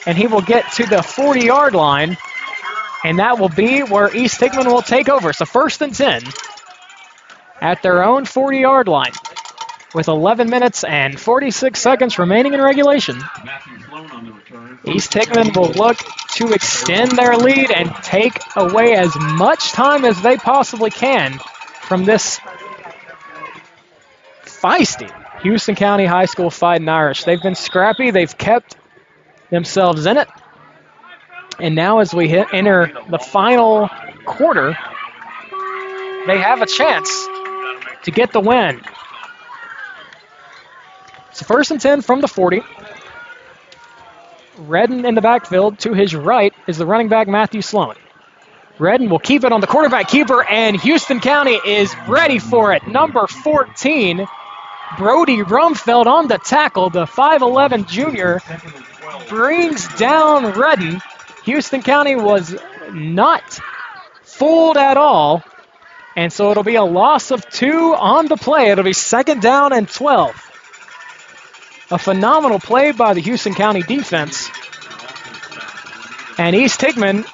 and he will get to the 40-yard line, and that will be where East Hickman will take over. So 1st and 10 at their own 40-yard line with 11 minutes and 46 seconds remaining in regulation. East Hickman will look to extend their lead and take away as much time as they possibly can from this feisty Houston County High School Fighting Irish. They've been scrappy. They've kept themselves in it. And now as we enter the final quarter, they have a chance to get the win. So 1st and 10 from the 40. Redden in the backfield. To his right is the running back, Matthew Sloan. Redden will keep it on the quarterback keeper, and Houston County is ready for it. Number 14, Brody Rumfeld on the tackle. The 5'11 junior brings down Redden. Houston County was not fooled at all, and so it'll be a loss of 2 on the play. It'll be 2nd down and 12. A phenomenal play by the Houston County defense. And East Hickman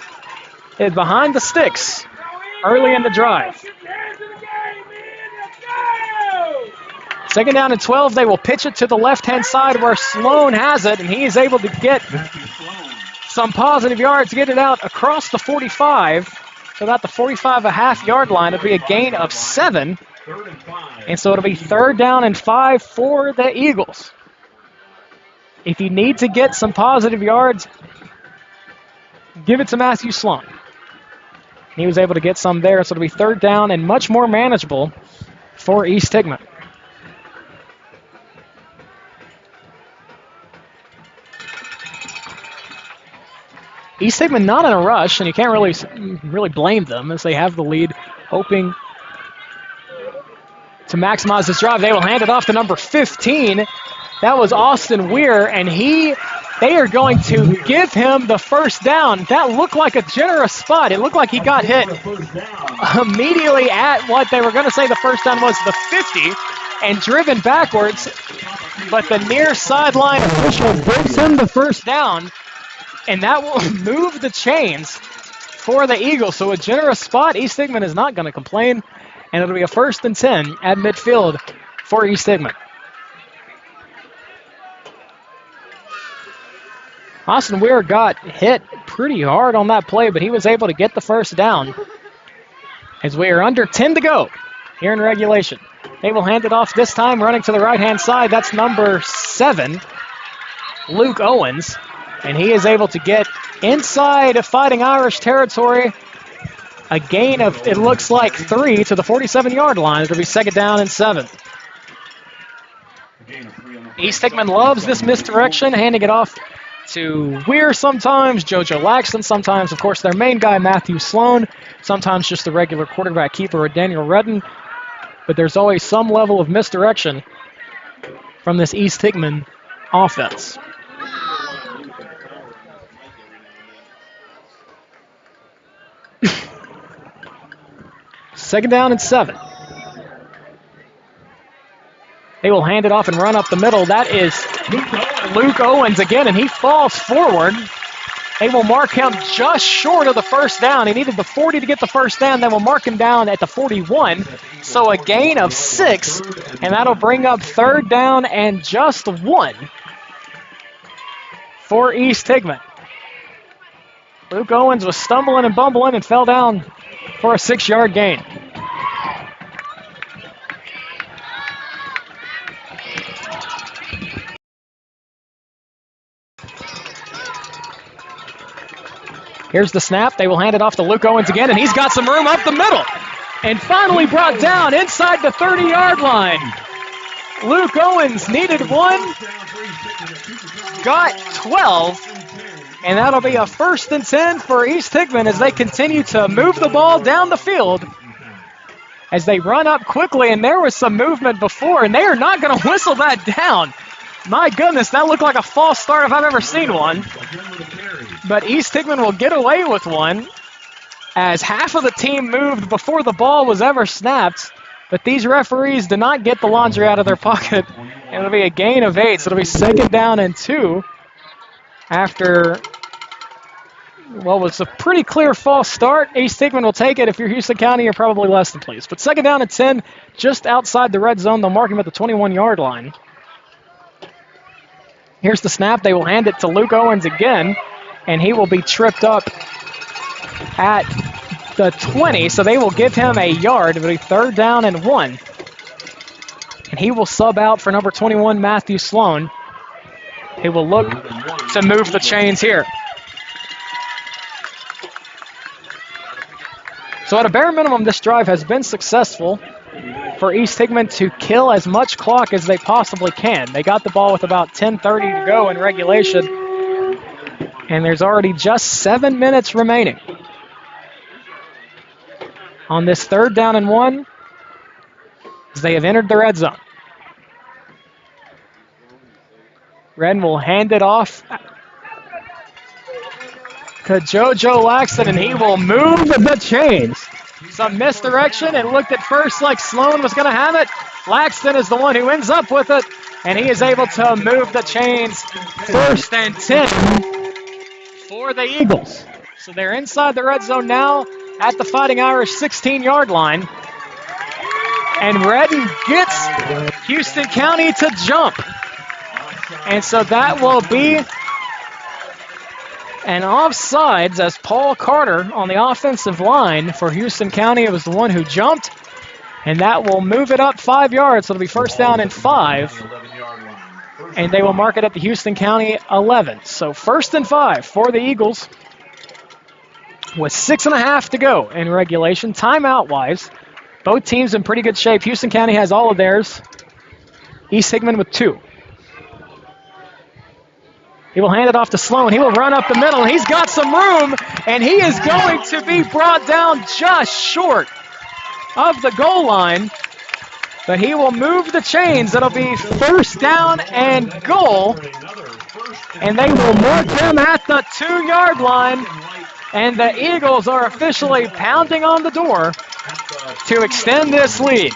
is behind the sticks early in the drive. 2nd down and 12. They will pitch it to the left-hand side where Sloan has it, and he is able to get some positive yards, get it out across the 45. So about the 45.5-yard line. It'll be a gain of 7. And so it'll be 3rd down and 5 for the Eagles. If you need to get some positive yards, give it to Matthew Sloan. He was able to get some there, so it'll be 3rd down and much more manageable for East Hickman. East Hickman not in a rush, and you can't really blame them as they have the lead, hoping to maximize this drive. They will hand it off to number 15. That was Austin Weir, and they are going to give him the 1st down. That looked like a generous spot. It looked like he got hit immediately at what they were going to say the 1st down was, the 50, and driven backwards. But the near sideline official gives him the 1st down, and that will move the chains for the Eagles. So a generous spot. East Hickman is not going to complain, and it'll be a 1st and 10 at midfield for East Hickman. Austin Weir got hit pretty hard on that play, but he was able to get the 1st down as we are under 10 to go here in regulation. They will hand it off this time, running to the right-hand side. That's number 7, Luke Owens, and he is able to get inside Fighting Irish territory. A gain of, it looks like, 3 to the 47-yard line. It'll be 2nd down and 7. East Hickman loves this misdirection, handing it off to Weir sometimes, JoJo Laxton sometimes, of course, their main guy, Matthew Sloan, sometimes just the regular quarterback keeper, Daniel Redden. But there's always some level of misdirection from this East Hickman offense. Second down and 7. They will hand it off and run up the middle. That is Luke Owens again, and he falls forward. They will mark him just short of the 1st down. He needed the 40 to get the 1st down. They will mark him down at the 41. So a gain of 6, and that'll bring up 3rd down and just 1 for East Hickman. Luke Owens was stumbling and bumbling and fell down for a 6-yard gain. Here's the snap. They will hand it off to Luke Owens again, and he's got some room up the middle. And finally brought down inside the 30-yard line. Luke Owens needed 1, got 12, and that'll be a 1st and 10 for East Hickman as they continue to move the ball down the field as they run up quickly, and there was some movement before, and they are not going to whistle that down. My goodness, that looked like a false start if I've ever seen one. But East Hickman will get away with one as half of the team moved before the ball was ever snapped. But these referees did not get the laundry out of their pocket. And it'll be a gain of 8, so it'll be 2nd down and 2 after what was a pretty clear false start. East Hickman will take it. If you're Houston County, you're probably less than pleased. But second down and 10, just outside the red zone. They'll mark him at the 21-yard line. Here's the snap. They will hand it to Luke Owens again, and he will be tripped up at the 20, so they will give him a yard. It'll be third down and 1. And he will sub out for number 21, Matthew Sloan. He will look to move the chains here. So at a bare minimum, this drive has been successful for East Hickman to kill as much clock as they possibly can. They got the ball with about 10:30 to go in regulation, and there's already just 7 minutes remaining. On this third down and 1, as they have entered the red zone. Redden will hand it off to JoJo Laxton, and he will move the chains. Some misdirection. It looked at first like Sloan was going to have it. Laxton is the one who ends up with it, and he is able to move the chains. First and 10 for the Eagles. So they're inside the red zone now at the Fighting Irish 16-yard line. And Redden gets Houston County to jump. And so that will be an offsides as Paul Carter on the offensive line for Houston County. It was the one who jumped, and that will move it up 5 yards. So it'll be first down and 5, and they will mark it at the Houston County 11. So first and 5 for the Eagles with 6.5 to go in regulation. Timeout-wise, both teams in pretty good shape. Houston County has all of theirs. East Hickman with 2. He will hand it off to Sloan. He will run up the middle. He's got some room, and he is going to be brought down just short of the goal line. But he will move the chains. It'll be first down and goal. And they will mark him at the 2-yard line. And the Eagles are officially pounding on the door to extend this lead.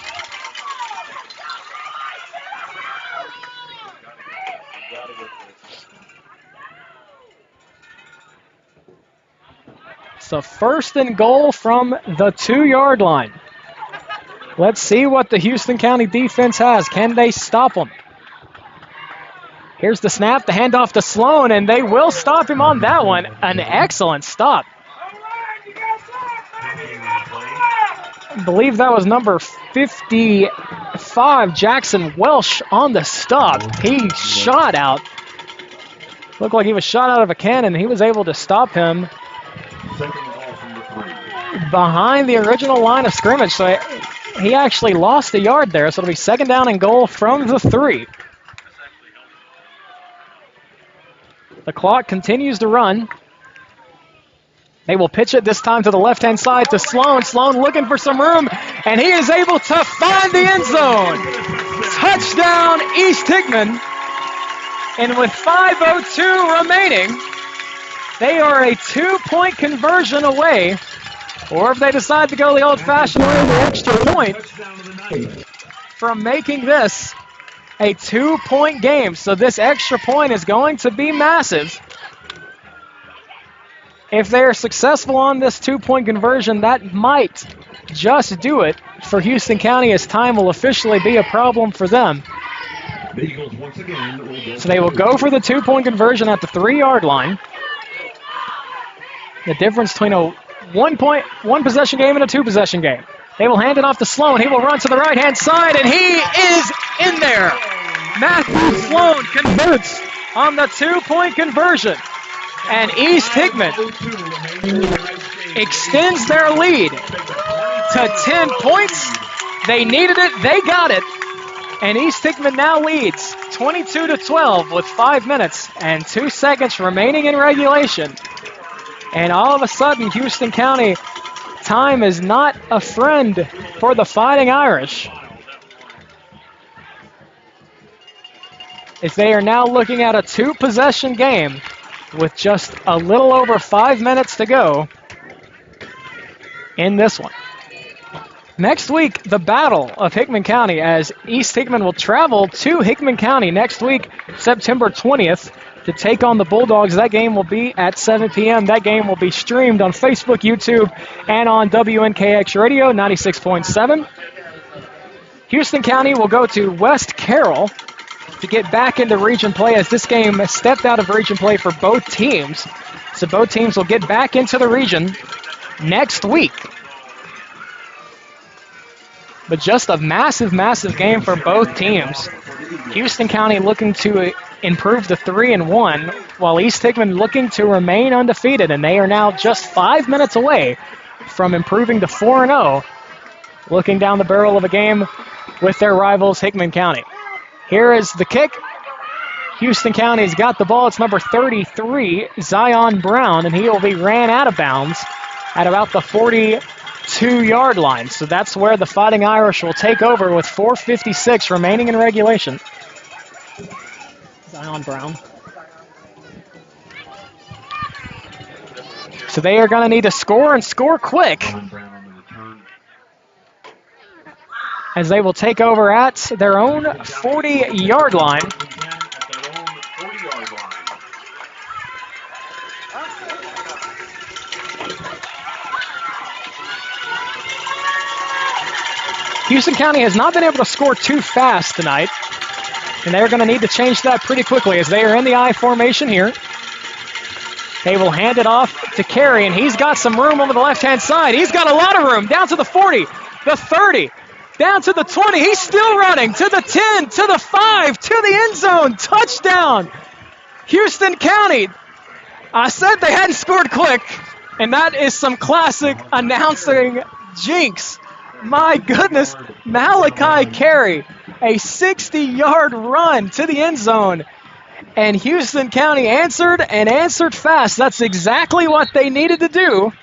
So first and goal from the 2-yard line. Let's see what the Houston County defense has. Can they stop them? Here's the snap, the handoff to Sloan, and they will stop him on that one. An excellent stop. I believe that was number 55, Jackson Welsh, on the stop. He shot out. Looked like he was shot out of a cannon. He was able to stop him behind the original line of scrimmage. So he actually lost a yard there. So it'll be second down and goal from the 3. The clock continues to run. They will pitch it this time to the left-hand side to Sloan. Sloan looking for some room, and he is able to find the end zone. Touchdown, East Hickman. And with 5:02 remaining, they are a 2-point conversion away. Or if they decide to go the old-fashioned way, the extra point, from making this a 2-point game. So this extra point is going to be massive. If they are successful on this 2-point conversion, that might just do it for Houston County, as time will officially be a problem for them. So they will go for the 2-point conversion at the 3-yard line. The difference between a one-possession game and a 2-possession game. They will hand it off to Sloan. He will run to the right-hand side, and he is in there. Matthew Sloan converts on the 2-point conversion. And East Hickman extends their lead to 10 points. They needed it. They got it. And East Hickman now leads 22-12 with 5 minutes and 2 seconds remaining in regulation. And all of a sudden, Houston County, time is not a friend for the Fighting Irish, as they are now looking at a 2-possession game with just a little over 5 minutes to go in this one. Next week, the Battle of Hickman County, as East Hickman will travel to Hickman County next week, September 20th, to take on the Bulldogs. That game will be at 7 p.m. That game will be streamed on Facebook, YouTube, and on WNKX Radio 96.7. Houston County will go to West Carroll to get back into region play, as this game stepped out of region play for both teams. So both teams will get back into the region next week. But just a massive, massive game for both teams. Houston County looking to improve to 3-1, while East Hickman looking to remain undefeated, and they are now just 5 minutes away from improving to 4-0, looking down the barrel of a game with their rivals, Hickman County. Here is the kick. Houston County's got the ball. It's number 33, Zion Brown, and he will be ran out of bounds at about the 42-yard line. So that's where the Fighting Irish will take over with 4:56 remaining in regulation. Zion Brown. So they are going to need to score and score quick, as they will take over at their own 40-yard line. Houston County has not been able to score too fast tonight, and they're going to need to change that pretty quickly, as they are in the I formation here. They will hand it off to Carey, and he's got some room over the left-hand side. He's got a lot of room, down to the 40, the 30, down to the 20. He's still running to the 10, to the 5, to the end zone. Touchdown, Houston County. I said they hadn't scored quick, and that is some classic announcing jinx. My goodness, Malachi Carey, a 60-yard run to the end zone. And Houston County answered, and answered fast. That's exactly what they needed to do.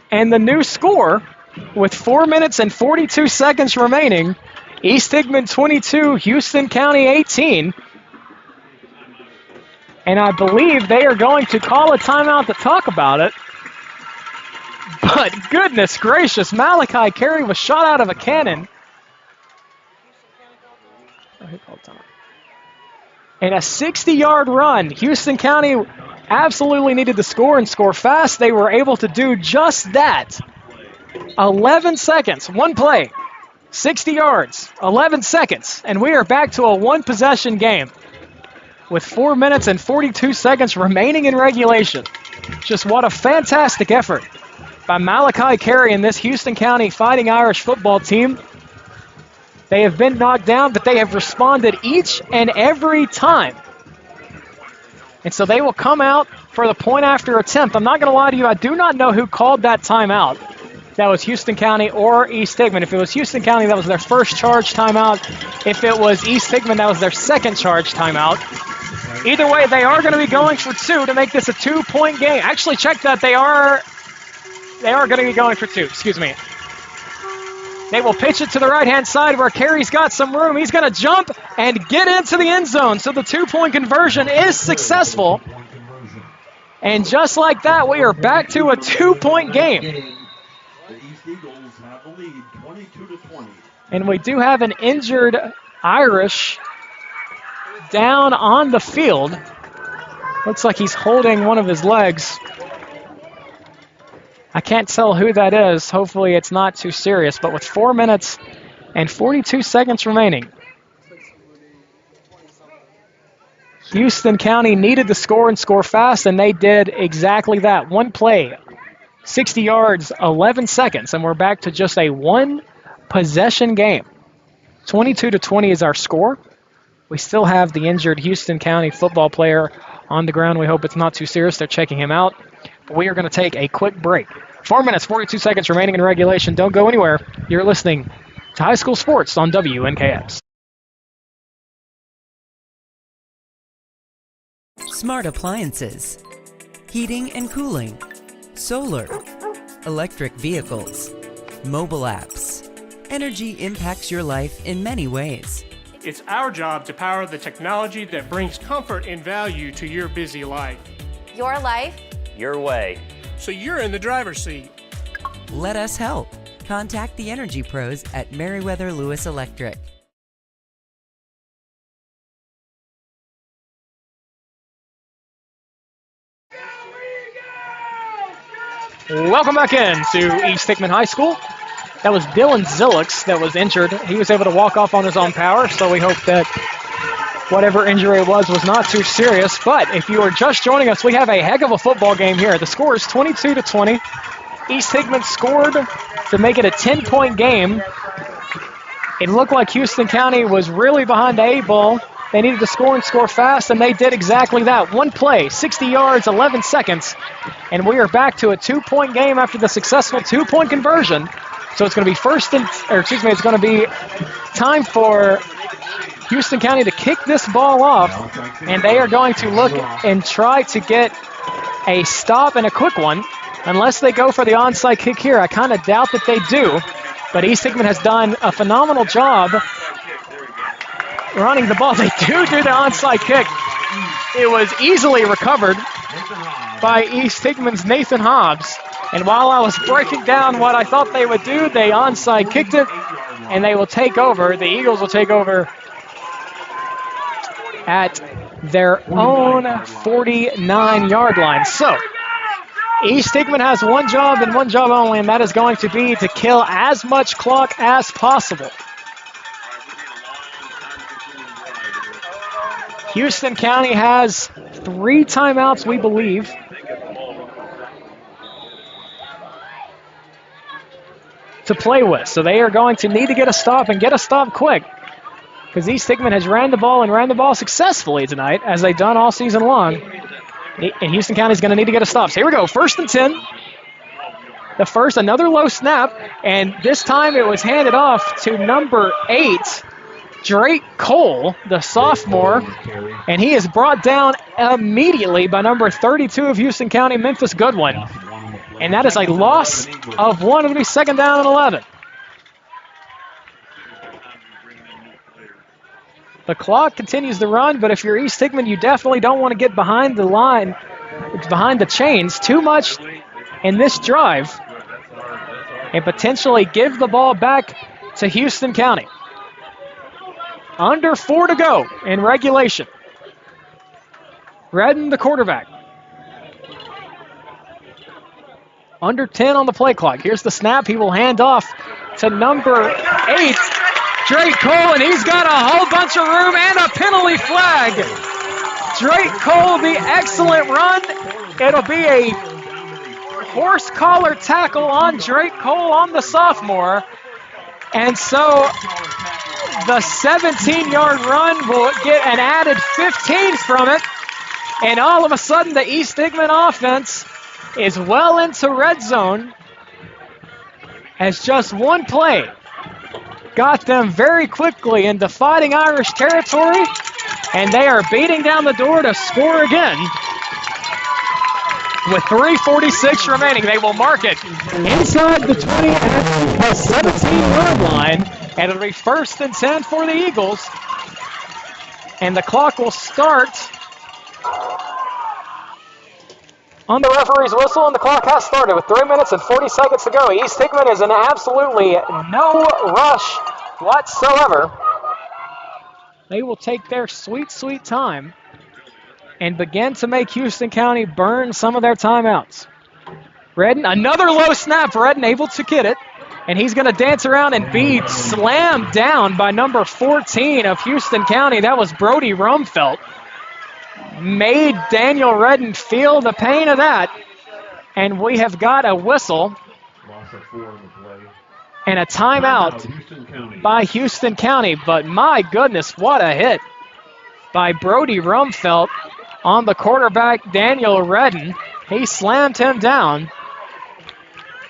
And the new score, with 4 minutes and 42 seconds remaining, East Hickman 22, Houston County 18. And I believe they are going to call a timeout to talk about it. But goodness gracious, Malachi Carey was shot out of a cannon. And a 60-yard run. Houston County absolutely needed to score and score fast. They were able to do just that. 11 seconds, one play, 60 yards, 11 seconds. And we are back to a one-possession game with 4 minutes and 42 seconds remaining in regulation. Just what a fantastic effort by Malachi Carey and this Houston County Fighting Irish football team. They have been knocked down, but they have responded each and every time. And so they will come out for the point after attempt. I'm not going to lie to you, I do not know who called that timeout. That was Houston County or East Hickman. If it was Houston County, that was their first charge timeout. If it was East Hickman, that was their second charge timeout. Either way, they are going to be going for two to make this a 2-point game. Actually, check that. They are going to be going for two. Excuse me. They will pitch it to the right-hand side where Carey's got some room. He's going to jump and get into the end zone. So the 2-point conversion is successful. And just like that, we are back to a 2-point game. The East Eagles have the lead, 22-20. And we do have an injured Irish down on the field. Looks like he's holding one of his legs. I can't tell who that is. Hopefully it's not too serious. But with 4 minutes and 42 seconds remaining, Houston County needed to score and score fast, and they did exactly that. One play, 60 yards, 11 seconds, and we're back to just a one-possession game. 22-20 is our score. We still have the injured Houston County football player on the ground. We hope it's not too serious. They're checking him out. But we are going to take a quick break. 4 minutes, 42 seconds remaining in regulation. Don't go anywhere. You're listening to High School Sports on WNKX. Smart appliances, heating and cooling, solar, electric vehicles, mobile apps. Energy impacts your life in many ways. It's our job to power the technology that brings comfort and value to your busy life. Your life, your way. So you're in the driver's seat. Let us help. Contact the Energy Pros at Meriwether Lewis Electric. Welcome back in to East Hickman High School. That was Dylan Zillix that was injured. He was able to walk off on his own power, so we hope that whatever injury it was not too serious. But if you are just joining us, we have a heck of a football game here. The score is 22-20. East Hickman scored to make it a 10-point game. It looked like Houston County was really behind the 8-ball. They needed to score and score fast, and they did exactly that. One play, 60 yards, 11 seconds, and we are back to a 2-point game after the successful 2-point conversion. So it's going to be it's going to be time for Houston County to kick this ball off, and they are going to look and try to get a stop and a quick one, unless they go for the onside kick here. I kind of doubt that they do, but East Hickman has done a phenomenal job running the ball. They do the onside kick. It was easily recovered by East Hickman's Nathan Hobbs. And while I was breaking down what I thought they would do, they onside kicked it, and they will take over. The Eagles will take over at their own 49-yard line. So East Hickman has one job and one job only, and that is going to be to kill as much clock as possible. Houston County has 3 timeouts, we believe. To play with. So they are going to need to get a stop and get a stop quick, because East Hickman has ran the ball successfully tonight, as they've done all season long. And Houston County is going to need to get a stop. So here we go, 1st and 10. The first, another low snap, and this time it was handed off to number 8, Drake Cole, the sophomore, and he is brought down immediately by number 32 of Houston County, Memphis Goodwin. And that is a loss of 1. It'll be 2nd down and 11. The clock continues to run, but if you're East Hickman, you definitely don't want to get behind the line, behind the chains too much in this drive, and potentially give the ball back to Houston County. Under 4 to go in regulation. Redden, the quarterback. Under 10 on the play clock. Here's the snap. He will hand off to number 8, Drake Cole, and he's got a whole bunch of room and a penalty flag. Drake Cole, the excellent run. It'll be a horse collar tackle on Drake Cole on the sophomore. And so the 17-yard run will get an added 15 from it. And all of a sudden, the East Hickman offense is well into red zone, as just one play got them very quickly into Fighting Irish territory, and they are beating down the door to score again. With 3:46 remaining, they will mark it inside the 20 at the 17-yard line, and it'll be 1st and 10 for the Eagles. And the clock will start on the referee's whistle, and the clock has started with 3 minutes and 40 seconds to go. East Hickman is in absolutely no rush whatsoever. They will take their sweet, sweet time and begin to make Houston County burn some of their timeouts. Redden, another low snap. Redden able to get it, and he's going to dance around and be slammed down by number 14 of Houston County. That was Brody Rumfelt. Made Daniel Redden feel the pain of that, and we have got a whistle and a timeout by Houston County. But my goodness, what a hit by Brody Rumfelt on the quarterback, Daniel Redden. He slammed him down,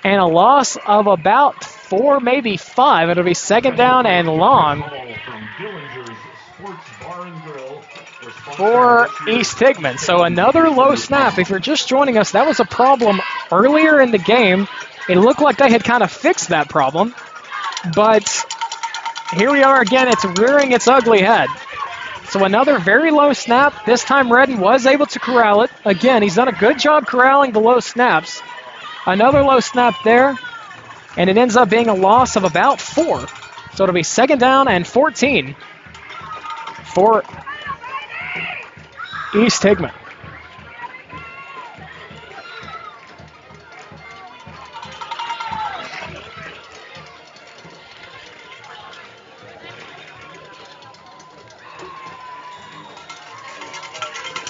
and a loss of about 4, maybe 5. It'll be 2nd down and long for East Hickman. So another low snap. If you're just joining us, that was a problem earlier in the game. It looked like they had kind of fixed that problem, but here we are again. It's rearing its ugly head. So another very low snap. This time Redden was able to corral it. Again, he's done a good job corralling the low snaps. Another low snap there, and it ends up being a loss of about 4. So it'll be 2nd down and 14 for East Hickman.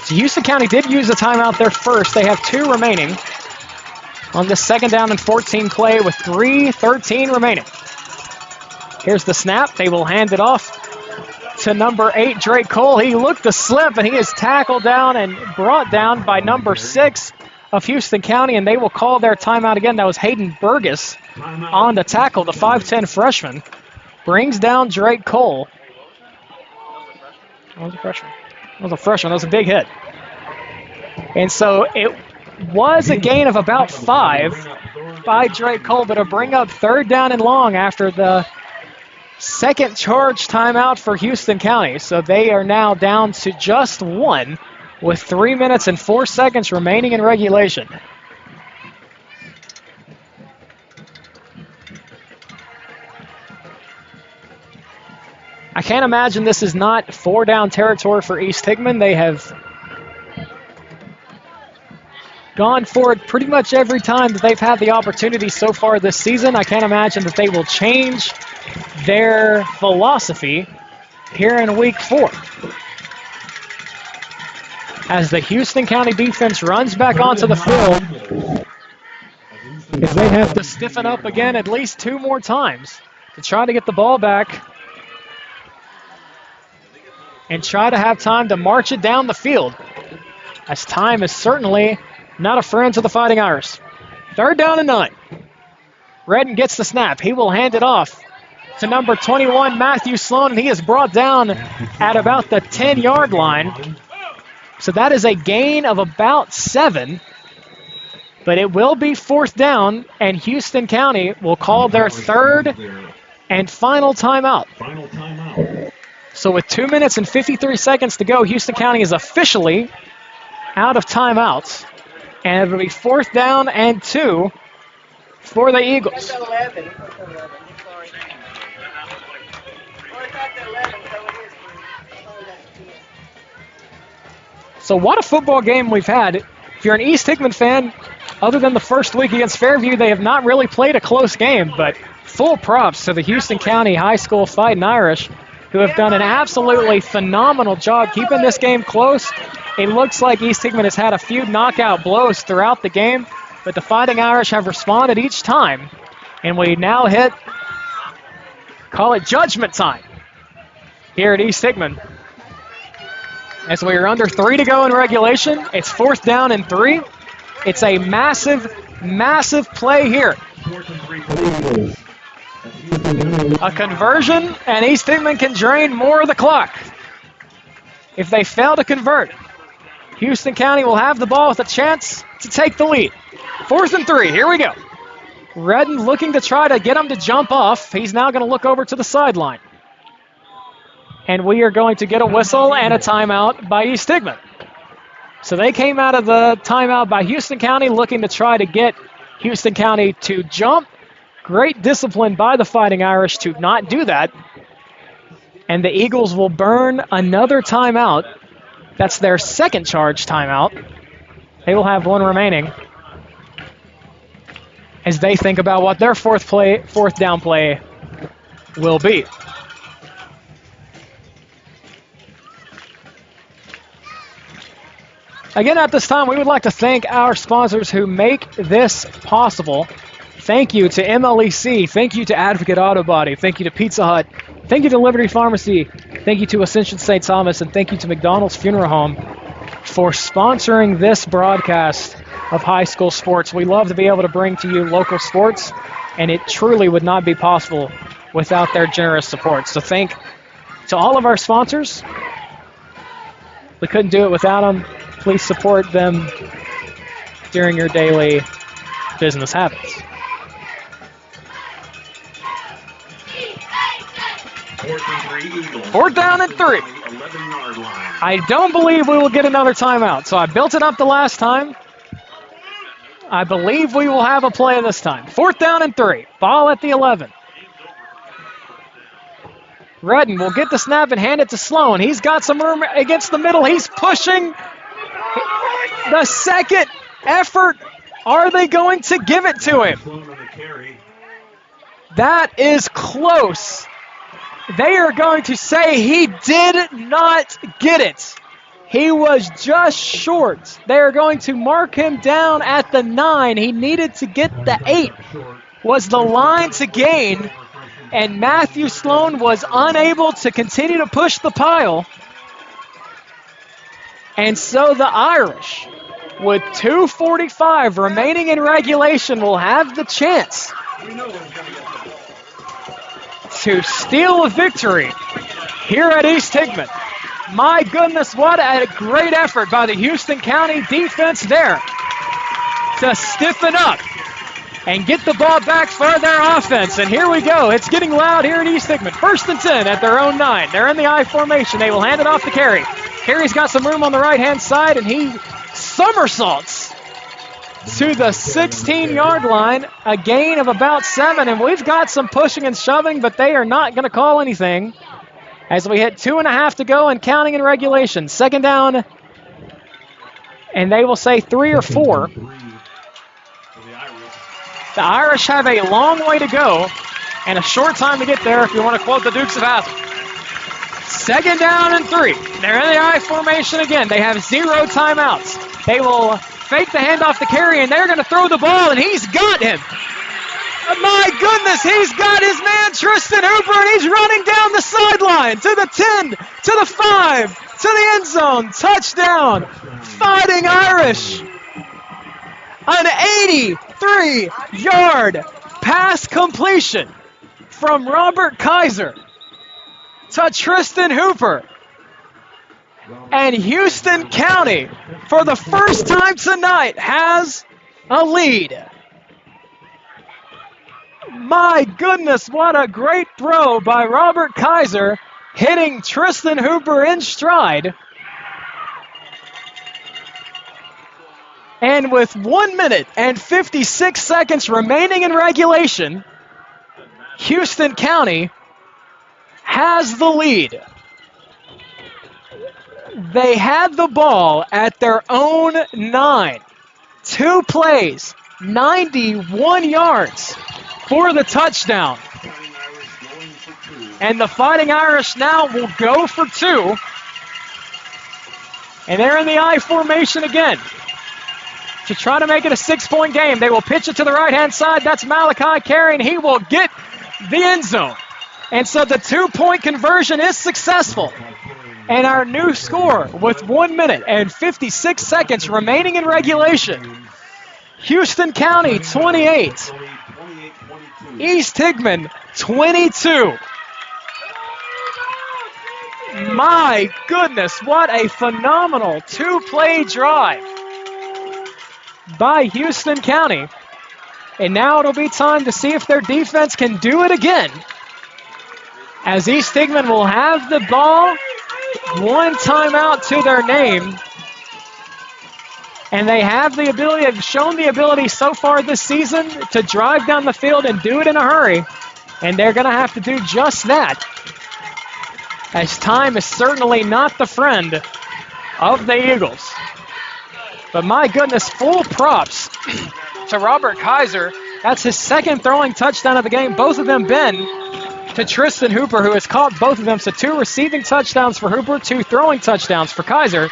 So Houston County did use a timeout there first. They have 2 remaining on this 2nd down and 14 play with 3:13 remaining. Here's the snap. They will hand it off to number 8, Drake Cole. He looked to slip, and he is tackled down and brought down by number 6 of Houston County, and they will call their timeout again. That was Hayden Burgess on the tackle. The 5'10 freshman brings down Drake Cole. That was a freshman. That was a big hit. And so it was a gain of about 5 by Drake Cole, but it'll bring up 3rd down and long after the 2nd charge timeout for Houston County. So they are now down to just 1 with 3 minutes and 4 seconds remaining in regulation. I can't imagine this is not 4-down territory for East Hickman. They have gone for it pretty much every time that they've had the opportunity so far this season. I can't imagine that they will change their philosophy here in week 4. As the Houston County defense runs back onto the field, if they have to stiffen up again at least 2 more times to try to get the ball back and try to have time to march it down the field, as time is certainly not a friend to the Fighting Irish. 3rd down and 9. Redden gets the snap. He will hand it off to number 21, Matthew Sloan, and he is brought down at about the 10-yard line. So that is a gain of about 7, but it will be 4th down, and Houston County will call their 3rd and final timeout. So with 2 minutes and 53 seconds to go, Houston County is officially out of timeouts, and it'll be 4th down and 2 for the Eagles. So what a football game we've had. If you're an East Hickman fan, other than the first week against Fairview, they have not really played a close game, but full props to the Houston County High School Fighting Irish, who have done an absolutely phenomenal job keeping this game close. It looks like East Hickman has had a few knockout blows throughout the game, but the Fighting Irish have responded each time, and we now hit, call it judgment time here at East Hickman. As we are under 3 to go in regulation, it's 4th down and 3. It's a massive, massive play here. A conversion, and East Hickman can drain more of the clock. If they fail to convert, Houston County will have the ball with a chance to take the lead. 4th and 3, here we go. Redden looking to try to get him to jump off. He's now going to look over to the sideline. And we are going to get a whistle and a timeout by East Hickman. So they came out of the timeout by Houston County looking to try to get Houston County to jump. Great discipline by the Fighting Irish to not do that. And the Eagles will burn another timeout. That's their 2nd charge timeout. They will have 1 remaining as they think about what their 4th down play will be. Again, at this time, we would like to thank our sponsors who make this possible. Thank you to MLEC. Thank you to Advocate Auto Body. Thank you to Pizza Hut. Thank you to Liberty Pharmacy. Thank you to Ascension St. Thomas. And thank you to McDonald's Funeral Home for sponsoring this broadcast of high school sports. We love to be able to bring to you local sports, and it truly would not be possible without their generous support. So thank to all of our sponsors. We couldn't do it without them. Please support them during your daily business habits. 4th down and 3. I don't believe we will get another timeout, so I built it up the last time. I believe we will have a play this time. 4th down and 3. Ball at the 11. Redden will get the snap and hand it to Sloan. He's got some room against the middle. He's pushing. The 2nd effort. Are they going to give it to him? That is close. They are going to say he did not get it. He was just short. They're going to mark him down at the 9. He needed to get the 8, was the line to gain, and Matthew Sloan was unable to continue to push the pile. And so the Irish, with 2:45 remaining in regulation, will have the chance to steal a victory here at East Hickman. My goodness, what a great effort by the Houston County defense there to stiffen up and get the ball back for their offense. And here we go. It's getting loud here at East Hickman. 1st and 10 at their own 9. They're in the I formation. They will hand it off to Carey. Carey's got some room on the right-hand side, and he somersaults to the 16-yard line, a gain of about 7. And we've got some pushing and shoving, but they are not going to call anything as we hit 2.5 to go and counting in regulation. 2nd down, and they will say 3 or 4. The Irish have a long way to go and a short time to get there, if you want to quote the Dukes of Hazzard. 2nd down and 3. They're in the I formation again. They have 0 timeouts. They will fake the handoff to Carey, and they're going to throw the ball, and he's got him. My goodness, he's got his man Tristan Hooper, and he's running down the sideline to the 10, to the 5, to the end zone. Touchdown, Fighting Irish. An 83-yard pass completion from Robert Kaiser to Tristan Hooper. And Houston County, for the first time tonight, has a lead. My goodness, what a great throw by Robert Kaiser, hitting Tristan Hooper in stride. And with 1 minute and 56 seconds remaining in regulation, Houston County has the lead. They had the ball at their own 9. 2 plays, 91 yards for the touchdown. And the Fighting Irish now will go for 2. And they're in the I formation again to try to make it a 6-point game. They will pitch it to the right-hand side. That's Malachi Carey, and he will get the end zone. And so the 2-point conversion is successful. And our new score with 1 minute and 56 seconds remaining in regulation. Houston County 28, East Hickman 22. My goodness, what a phenomenal 2-play drive by Houston County. And now it'll be time to see if their defense can do it again, as East Hickman will have the ball, 1 timeout to their name. And they have the ability, have shown the ability so far this season to drive down the field and do it in a hurry. And they're going to have to do just that, as time is certainly not the friend of the Eagles. But my goodness, full props to Robert Kaiser. That's his 2nd throwing touchdown of the game. Both of them been to Tristan Hooper, who has caught both of them. So 2 receiving touchdowns for Hooper, 2 throwing touchdowns for Kaiser.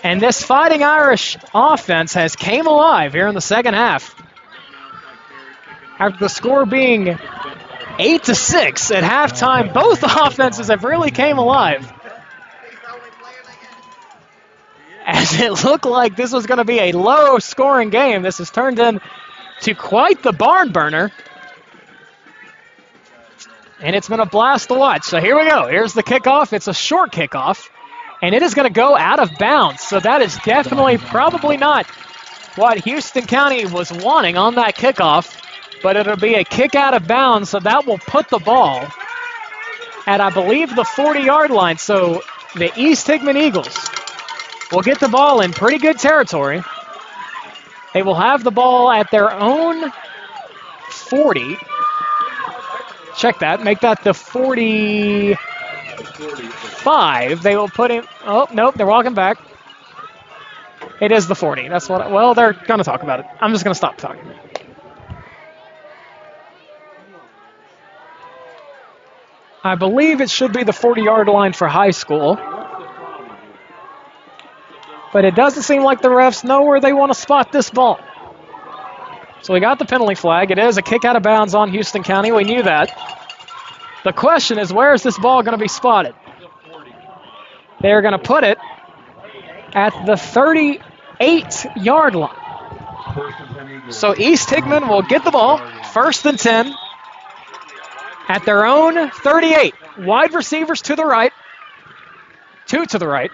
And this Fighting Irish offense has came alive here in the 2nd half. After the score being 8-6 at halftime, both offenses have really came alive, as it looked like this was going to be a low-scoring game. This has turned into quite the barn burner, and it's been a blast to watch. So here we go. Here's the kickoff. It's a short kickoff, and it is going to go out of bounds. So that is definitely probably not what Houston County was wanting on that kickoff, but it'll be a kick out of bounds, so that will put the ball at, I believe, the 40-yard line. So the East Hickman Eagles will get the ball in pretty good territory. They will have the ball at their own 40. Check that. Make that the 45. They will put him. Oh, nope. They're walking back. It is the 40. That's what. Well, they're going to talk about it. I'm just going to stop talking. I believe it should be the 40-yard line for high school. But it doesn't seem like the refs know where they want to spot this ball. So we got the penalty flag. It is a kick out of bounds on Houston County. We knew that. The question is, where is this ball going to be spotted? They're going to put it at the 38-yard line. So East Hickman will get the ball, 1st and 10, at their own 38. Wide receivers to the right, 2 to the right.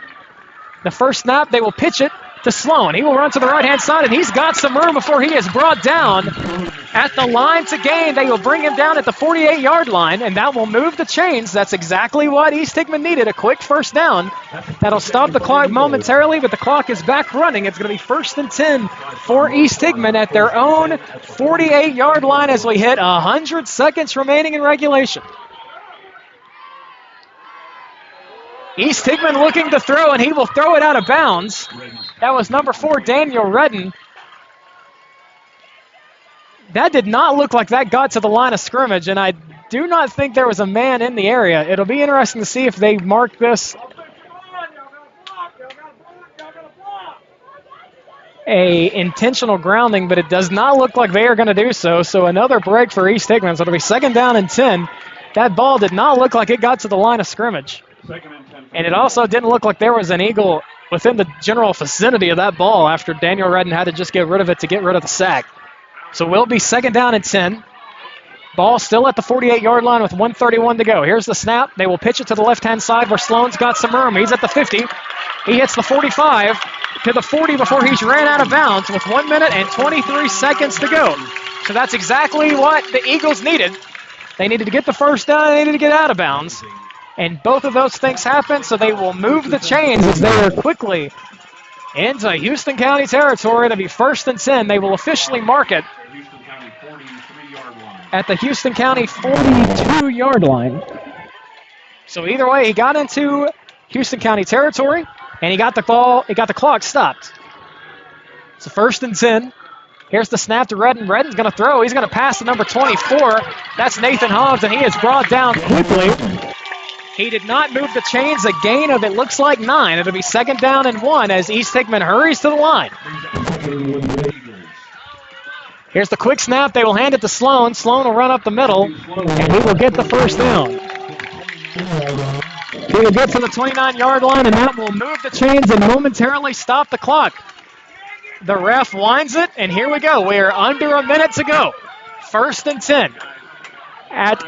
The first snap, they will pitch it to Sloan. He will run to the right-hand side, and he's got some room before he is brought down at the line to gain. They will bring him down at the 48-yard line, and that will move the chains. That's exactly what East Hickman needed, a quick first down. That'll stop the clock momentarily, but the clock is back running. It's going to be 1st and 10 for East Hickman at their own 48-yard line as we hit 100 seconds remaining in regulation. East Hickman looking to throw, and he will throw it out of bounds. That was number 4, Daniel Redden. That did not look like that got to the line of scrimmage, and I do not think there was a man in the area. It'll be interesting to see if they mark this a intentional grounding, but it does not look like they are going to do so. So another break for East Hickman. So it'll be 2nd down and 10. That ball did not look like it got to the line of scrimmage. And it also didn't look like there was an Eagle within the general vicinity of that ball after Daniel Redden had to just get rid of it to get rid of the sack. So we'll be 2nd down and 10. Ball still at the 48-yard line with 1:31 to go. Here's the snap. They will pitch it to the left-hand side where Sloan's got some room. He's at the 50. He hits the 45 to the 40 before he's ran out of bounds with 1 minute and 23 seconds to go. So that's exactly what the Eagles needed. They needed to get the first down. They needed to get out of bounds. And both of those things happened, so they will move the chains as they are quickly into Houston County territory. It'll be 1st and 10. They will officially mark it at the Houston County 42-yard line. So either way, he got into Houston County territory, and he got the ball. He got the clock stopped. So 1st and 10. Here's the snap to Redden. Redden's going to throw. He's going to pass to number 24. That's Nathan Hobbs, and he is brought down quickly. He did not move the chains, a gain of, it looks like, 9. It'll be 2nd down and 1 as East Hickman hurries to the line. Here's the quick snap. They will hand it to Sloan. Sloan will run up the middle, and he will get the first down. He will get to the 29-yard line, and that will move the chains and momentarily stop the clock. The ref winds it, and here we go. We are under a minute to go. 1st and 10 at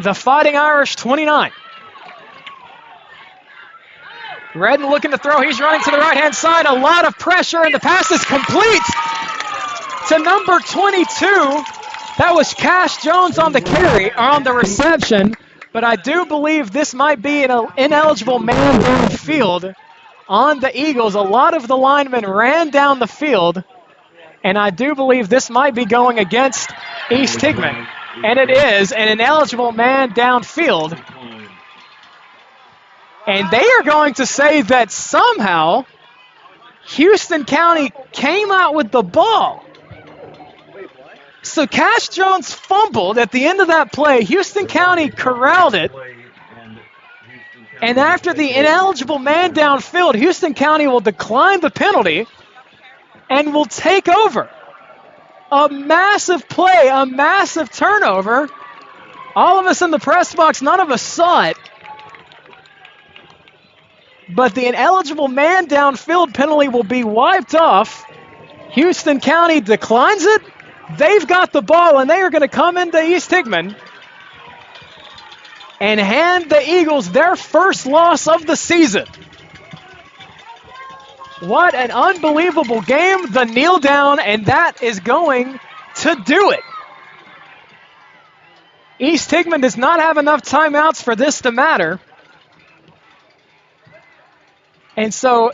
the Fighting Irish 29. Redden looking to throw. He's running to the right-hand side. A lot of pressure, and the pass is complete to number 22. That was Cash Jones on the carry, or on the reception. But I do believe this might be an ineligible man downfield on the Eagles. A lot of the linemen ran down the field, and I do believe this might be going against East Hickman. And it is an ineligible man downfield. And they are going to say that somehow Houston County came out with the ball. So Cash Jones fumbled at the end of that play. Houston County corralled it. And after the ineligible man downfield, Houston County will decline the penalty and will take over. A massive play, a massive turnover. All of us in the press box, none of us saw it. But the ineligible man downfield penalty will be wiped off. Houston County declines it. They've got the ball, and they are going to come into East Hickman and hand the Eagles their first loss of the season. What an unbelievable game. The kneel down, and that is going to do it. East Hickman does not have enough timeouts for this to matter. And so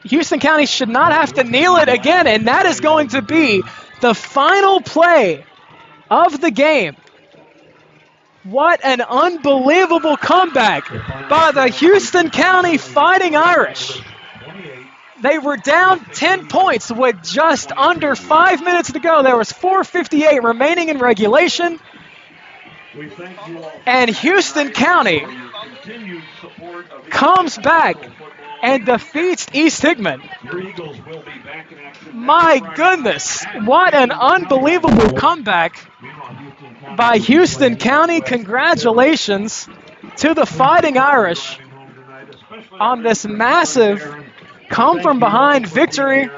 Houston County should not have to kneel it again, and that is going to be the final play of the game. What an unbelievable comeback by the Houston County Fighting Irish. They were down 10 points with just under 5 minutes to go. There was 4:58 remaining in regulation. We thank you all And Houston County for your continued support of comes back football. and defeats East Hickman. Your Eagles will be back in action. My goodness, what an unbelievable comeback by Houston County. Congratulations to the Fighting Irish on this massive come-from-behind victory.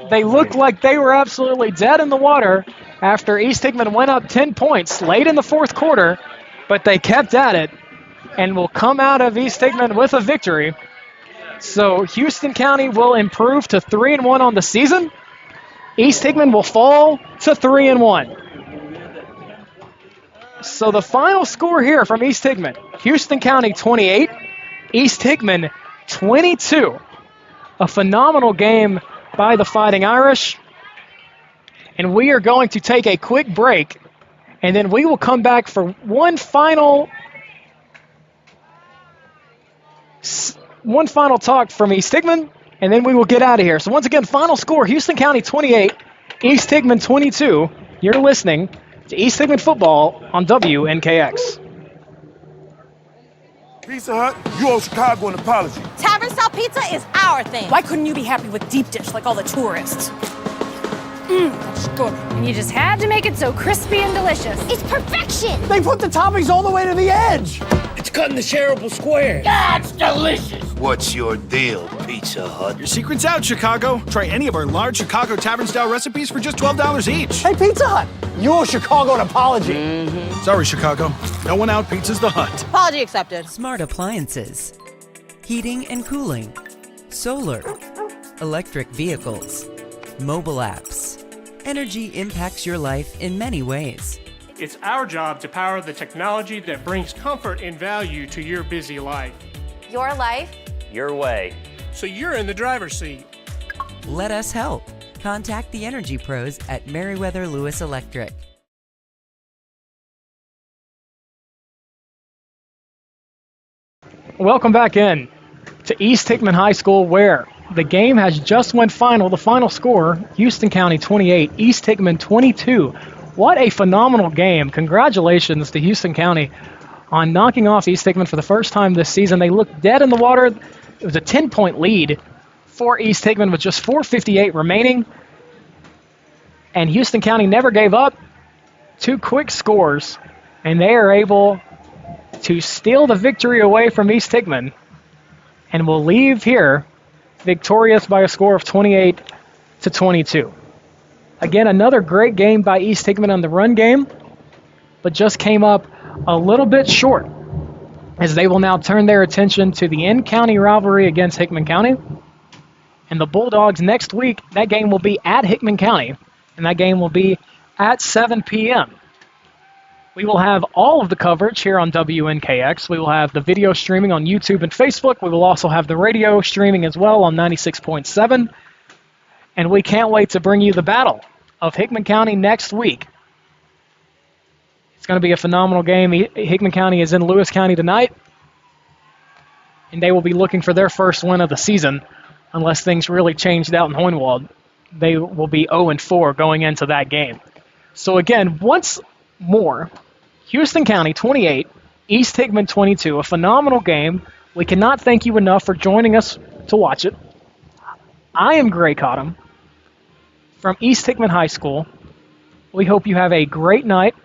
They looked like they were absolutely dead in the water after East Hickman went up 10 points late in the fourth quarter, but they kept at it and will come out of East Hickman with a victory. So Houston County will improve to 3-1 on the season. East Hickman will fall to 3-1. So the final score here from East Hickman, Houston County 28, East Hickman 22. A phenomenal game by the Fighting Irish. And we are going to take a quick break, and then we will come back for one final talk from East Hickman, and then we will get out of here. So once again, final score, Houston County 28, East Hickman 22. You're listening to East Hickman football on WNKX. Pizza Hut, you owe Chicago an apology. Tavern-style pizza is our thing. Why couldn't you be happy with deep dish like all the tourists? That's good. And you just had to make it so crispy and delicious. It's perfection. They put the toppings all the way to the edge. It's cut in the shareable square. That's delicious. What's your deal, Pizza Hut? Your secret's out, Chicago. Try any of our large Chicago Tavern-style recipes for just $12 each. Hey, Pizza Hut, you owe Chicago an apology. Sorry, Chicago. No one out pizza's the Hut. Apology accepted. Smart appliances, heating and cooling, solar, electric vehicles, mobile apps. Energy impacts your life in many ways. It's our job to power the technology that brings comfort and value to your busy life. Your life. Your way. So you're in the driver's seat. Let us help. Contact the energy pros at Meriwether Lewis Electric. Welcome back in to East Hickman High School, where the game has just went final. The final score, Houston County 28, East Hickman 22. What a phenomenal game. Congratulations to Houston County on knocking off East Hickman for the first time this season. They looked dead in the water. It was a 10-point lead for East Hickman with just 4:58 remaining. And Houston County never gave up. Two quick scores, and they are able to steal the victory away from East Hickman and will leave here victorious by a score of 28-22. Again, another great game by East Hickman on the run game, but just came up a little bit short as they will now turn their attention to the in-county rivalry against Hickman County. And the Bulldogs next week, that game will be at Hickman County, and that game will be at 7 p.m. We will have all of the coverage here on WNKX. We will have the video streaming on YouTube and Facebook. We will also have the radio streaming as well on 96.7. And we can't wait to bring you the battle of Hickman County next week. It's going to be a phenomenal game. Hickman County is in Lewis County tonight, and they will be looking for their first win of the season unless things really changed out in Hohenwald. They will be 0-4 going into that game. So again, once more, Houston County 28, East Hickman 22, a phenomenal game. We cannot thank you enough for joining us to watch it. I am Gray Cottom from East Hickman High School. We hope you have a great night,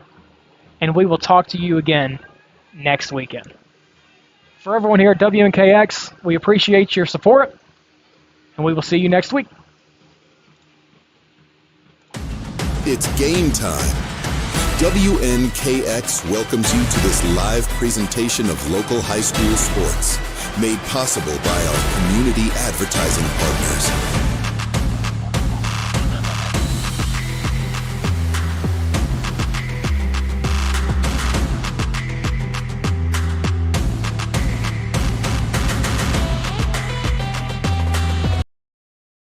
and we will talk to you again next weekend. For everyone here at WNKX, we appreciate your support, and we will see you next week. It's game time. WNKX welcomes you to this live presentation of local high school sports, made possible by our community advertising partners.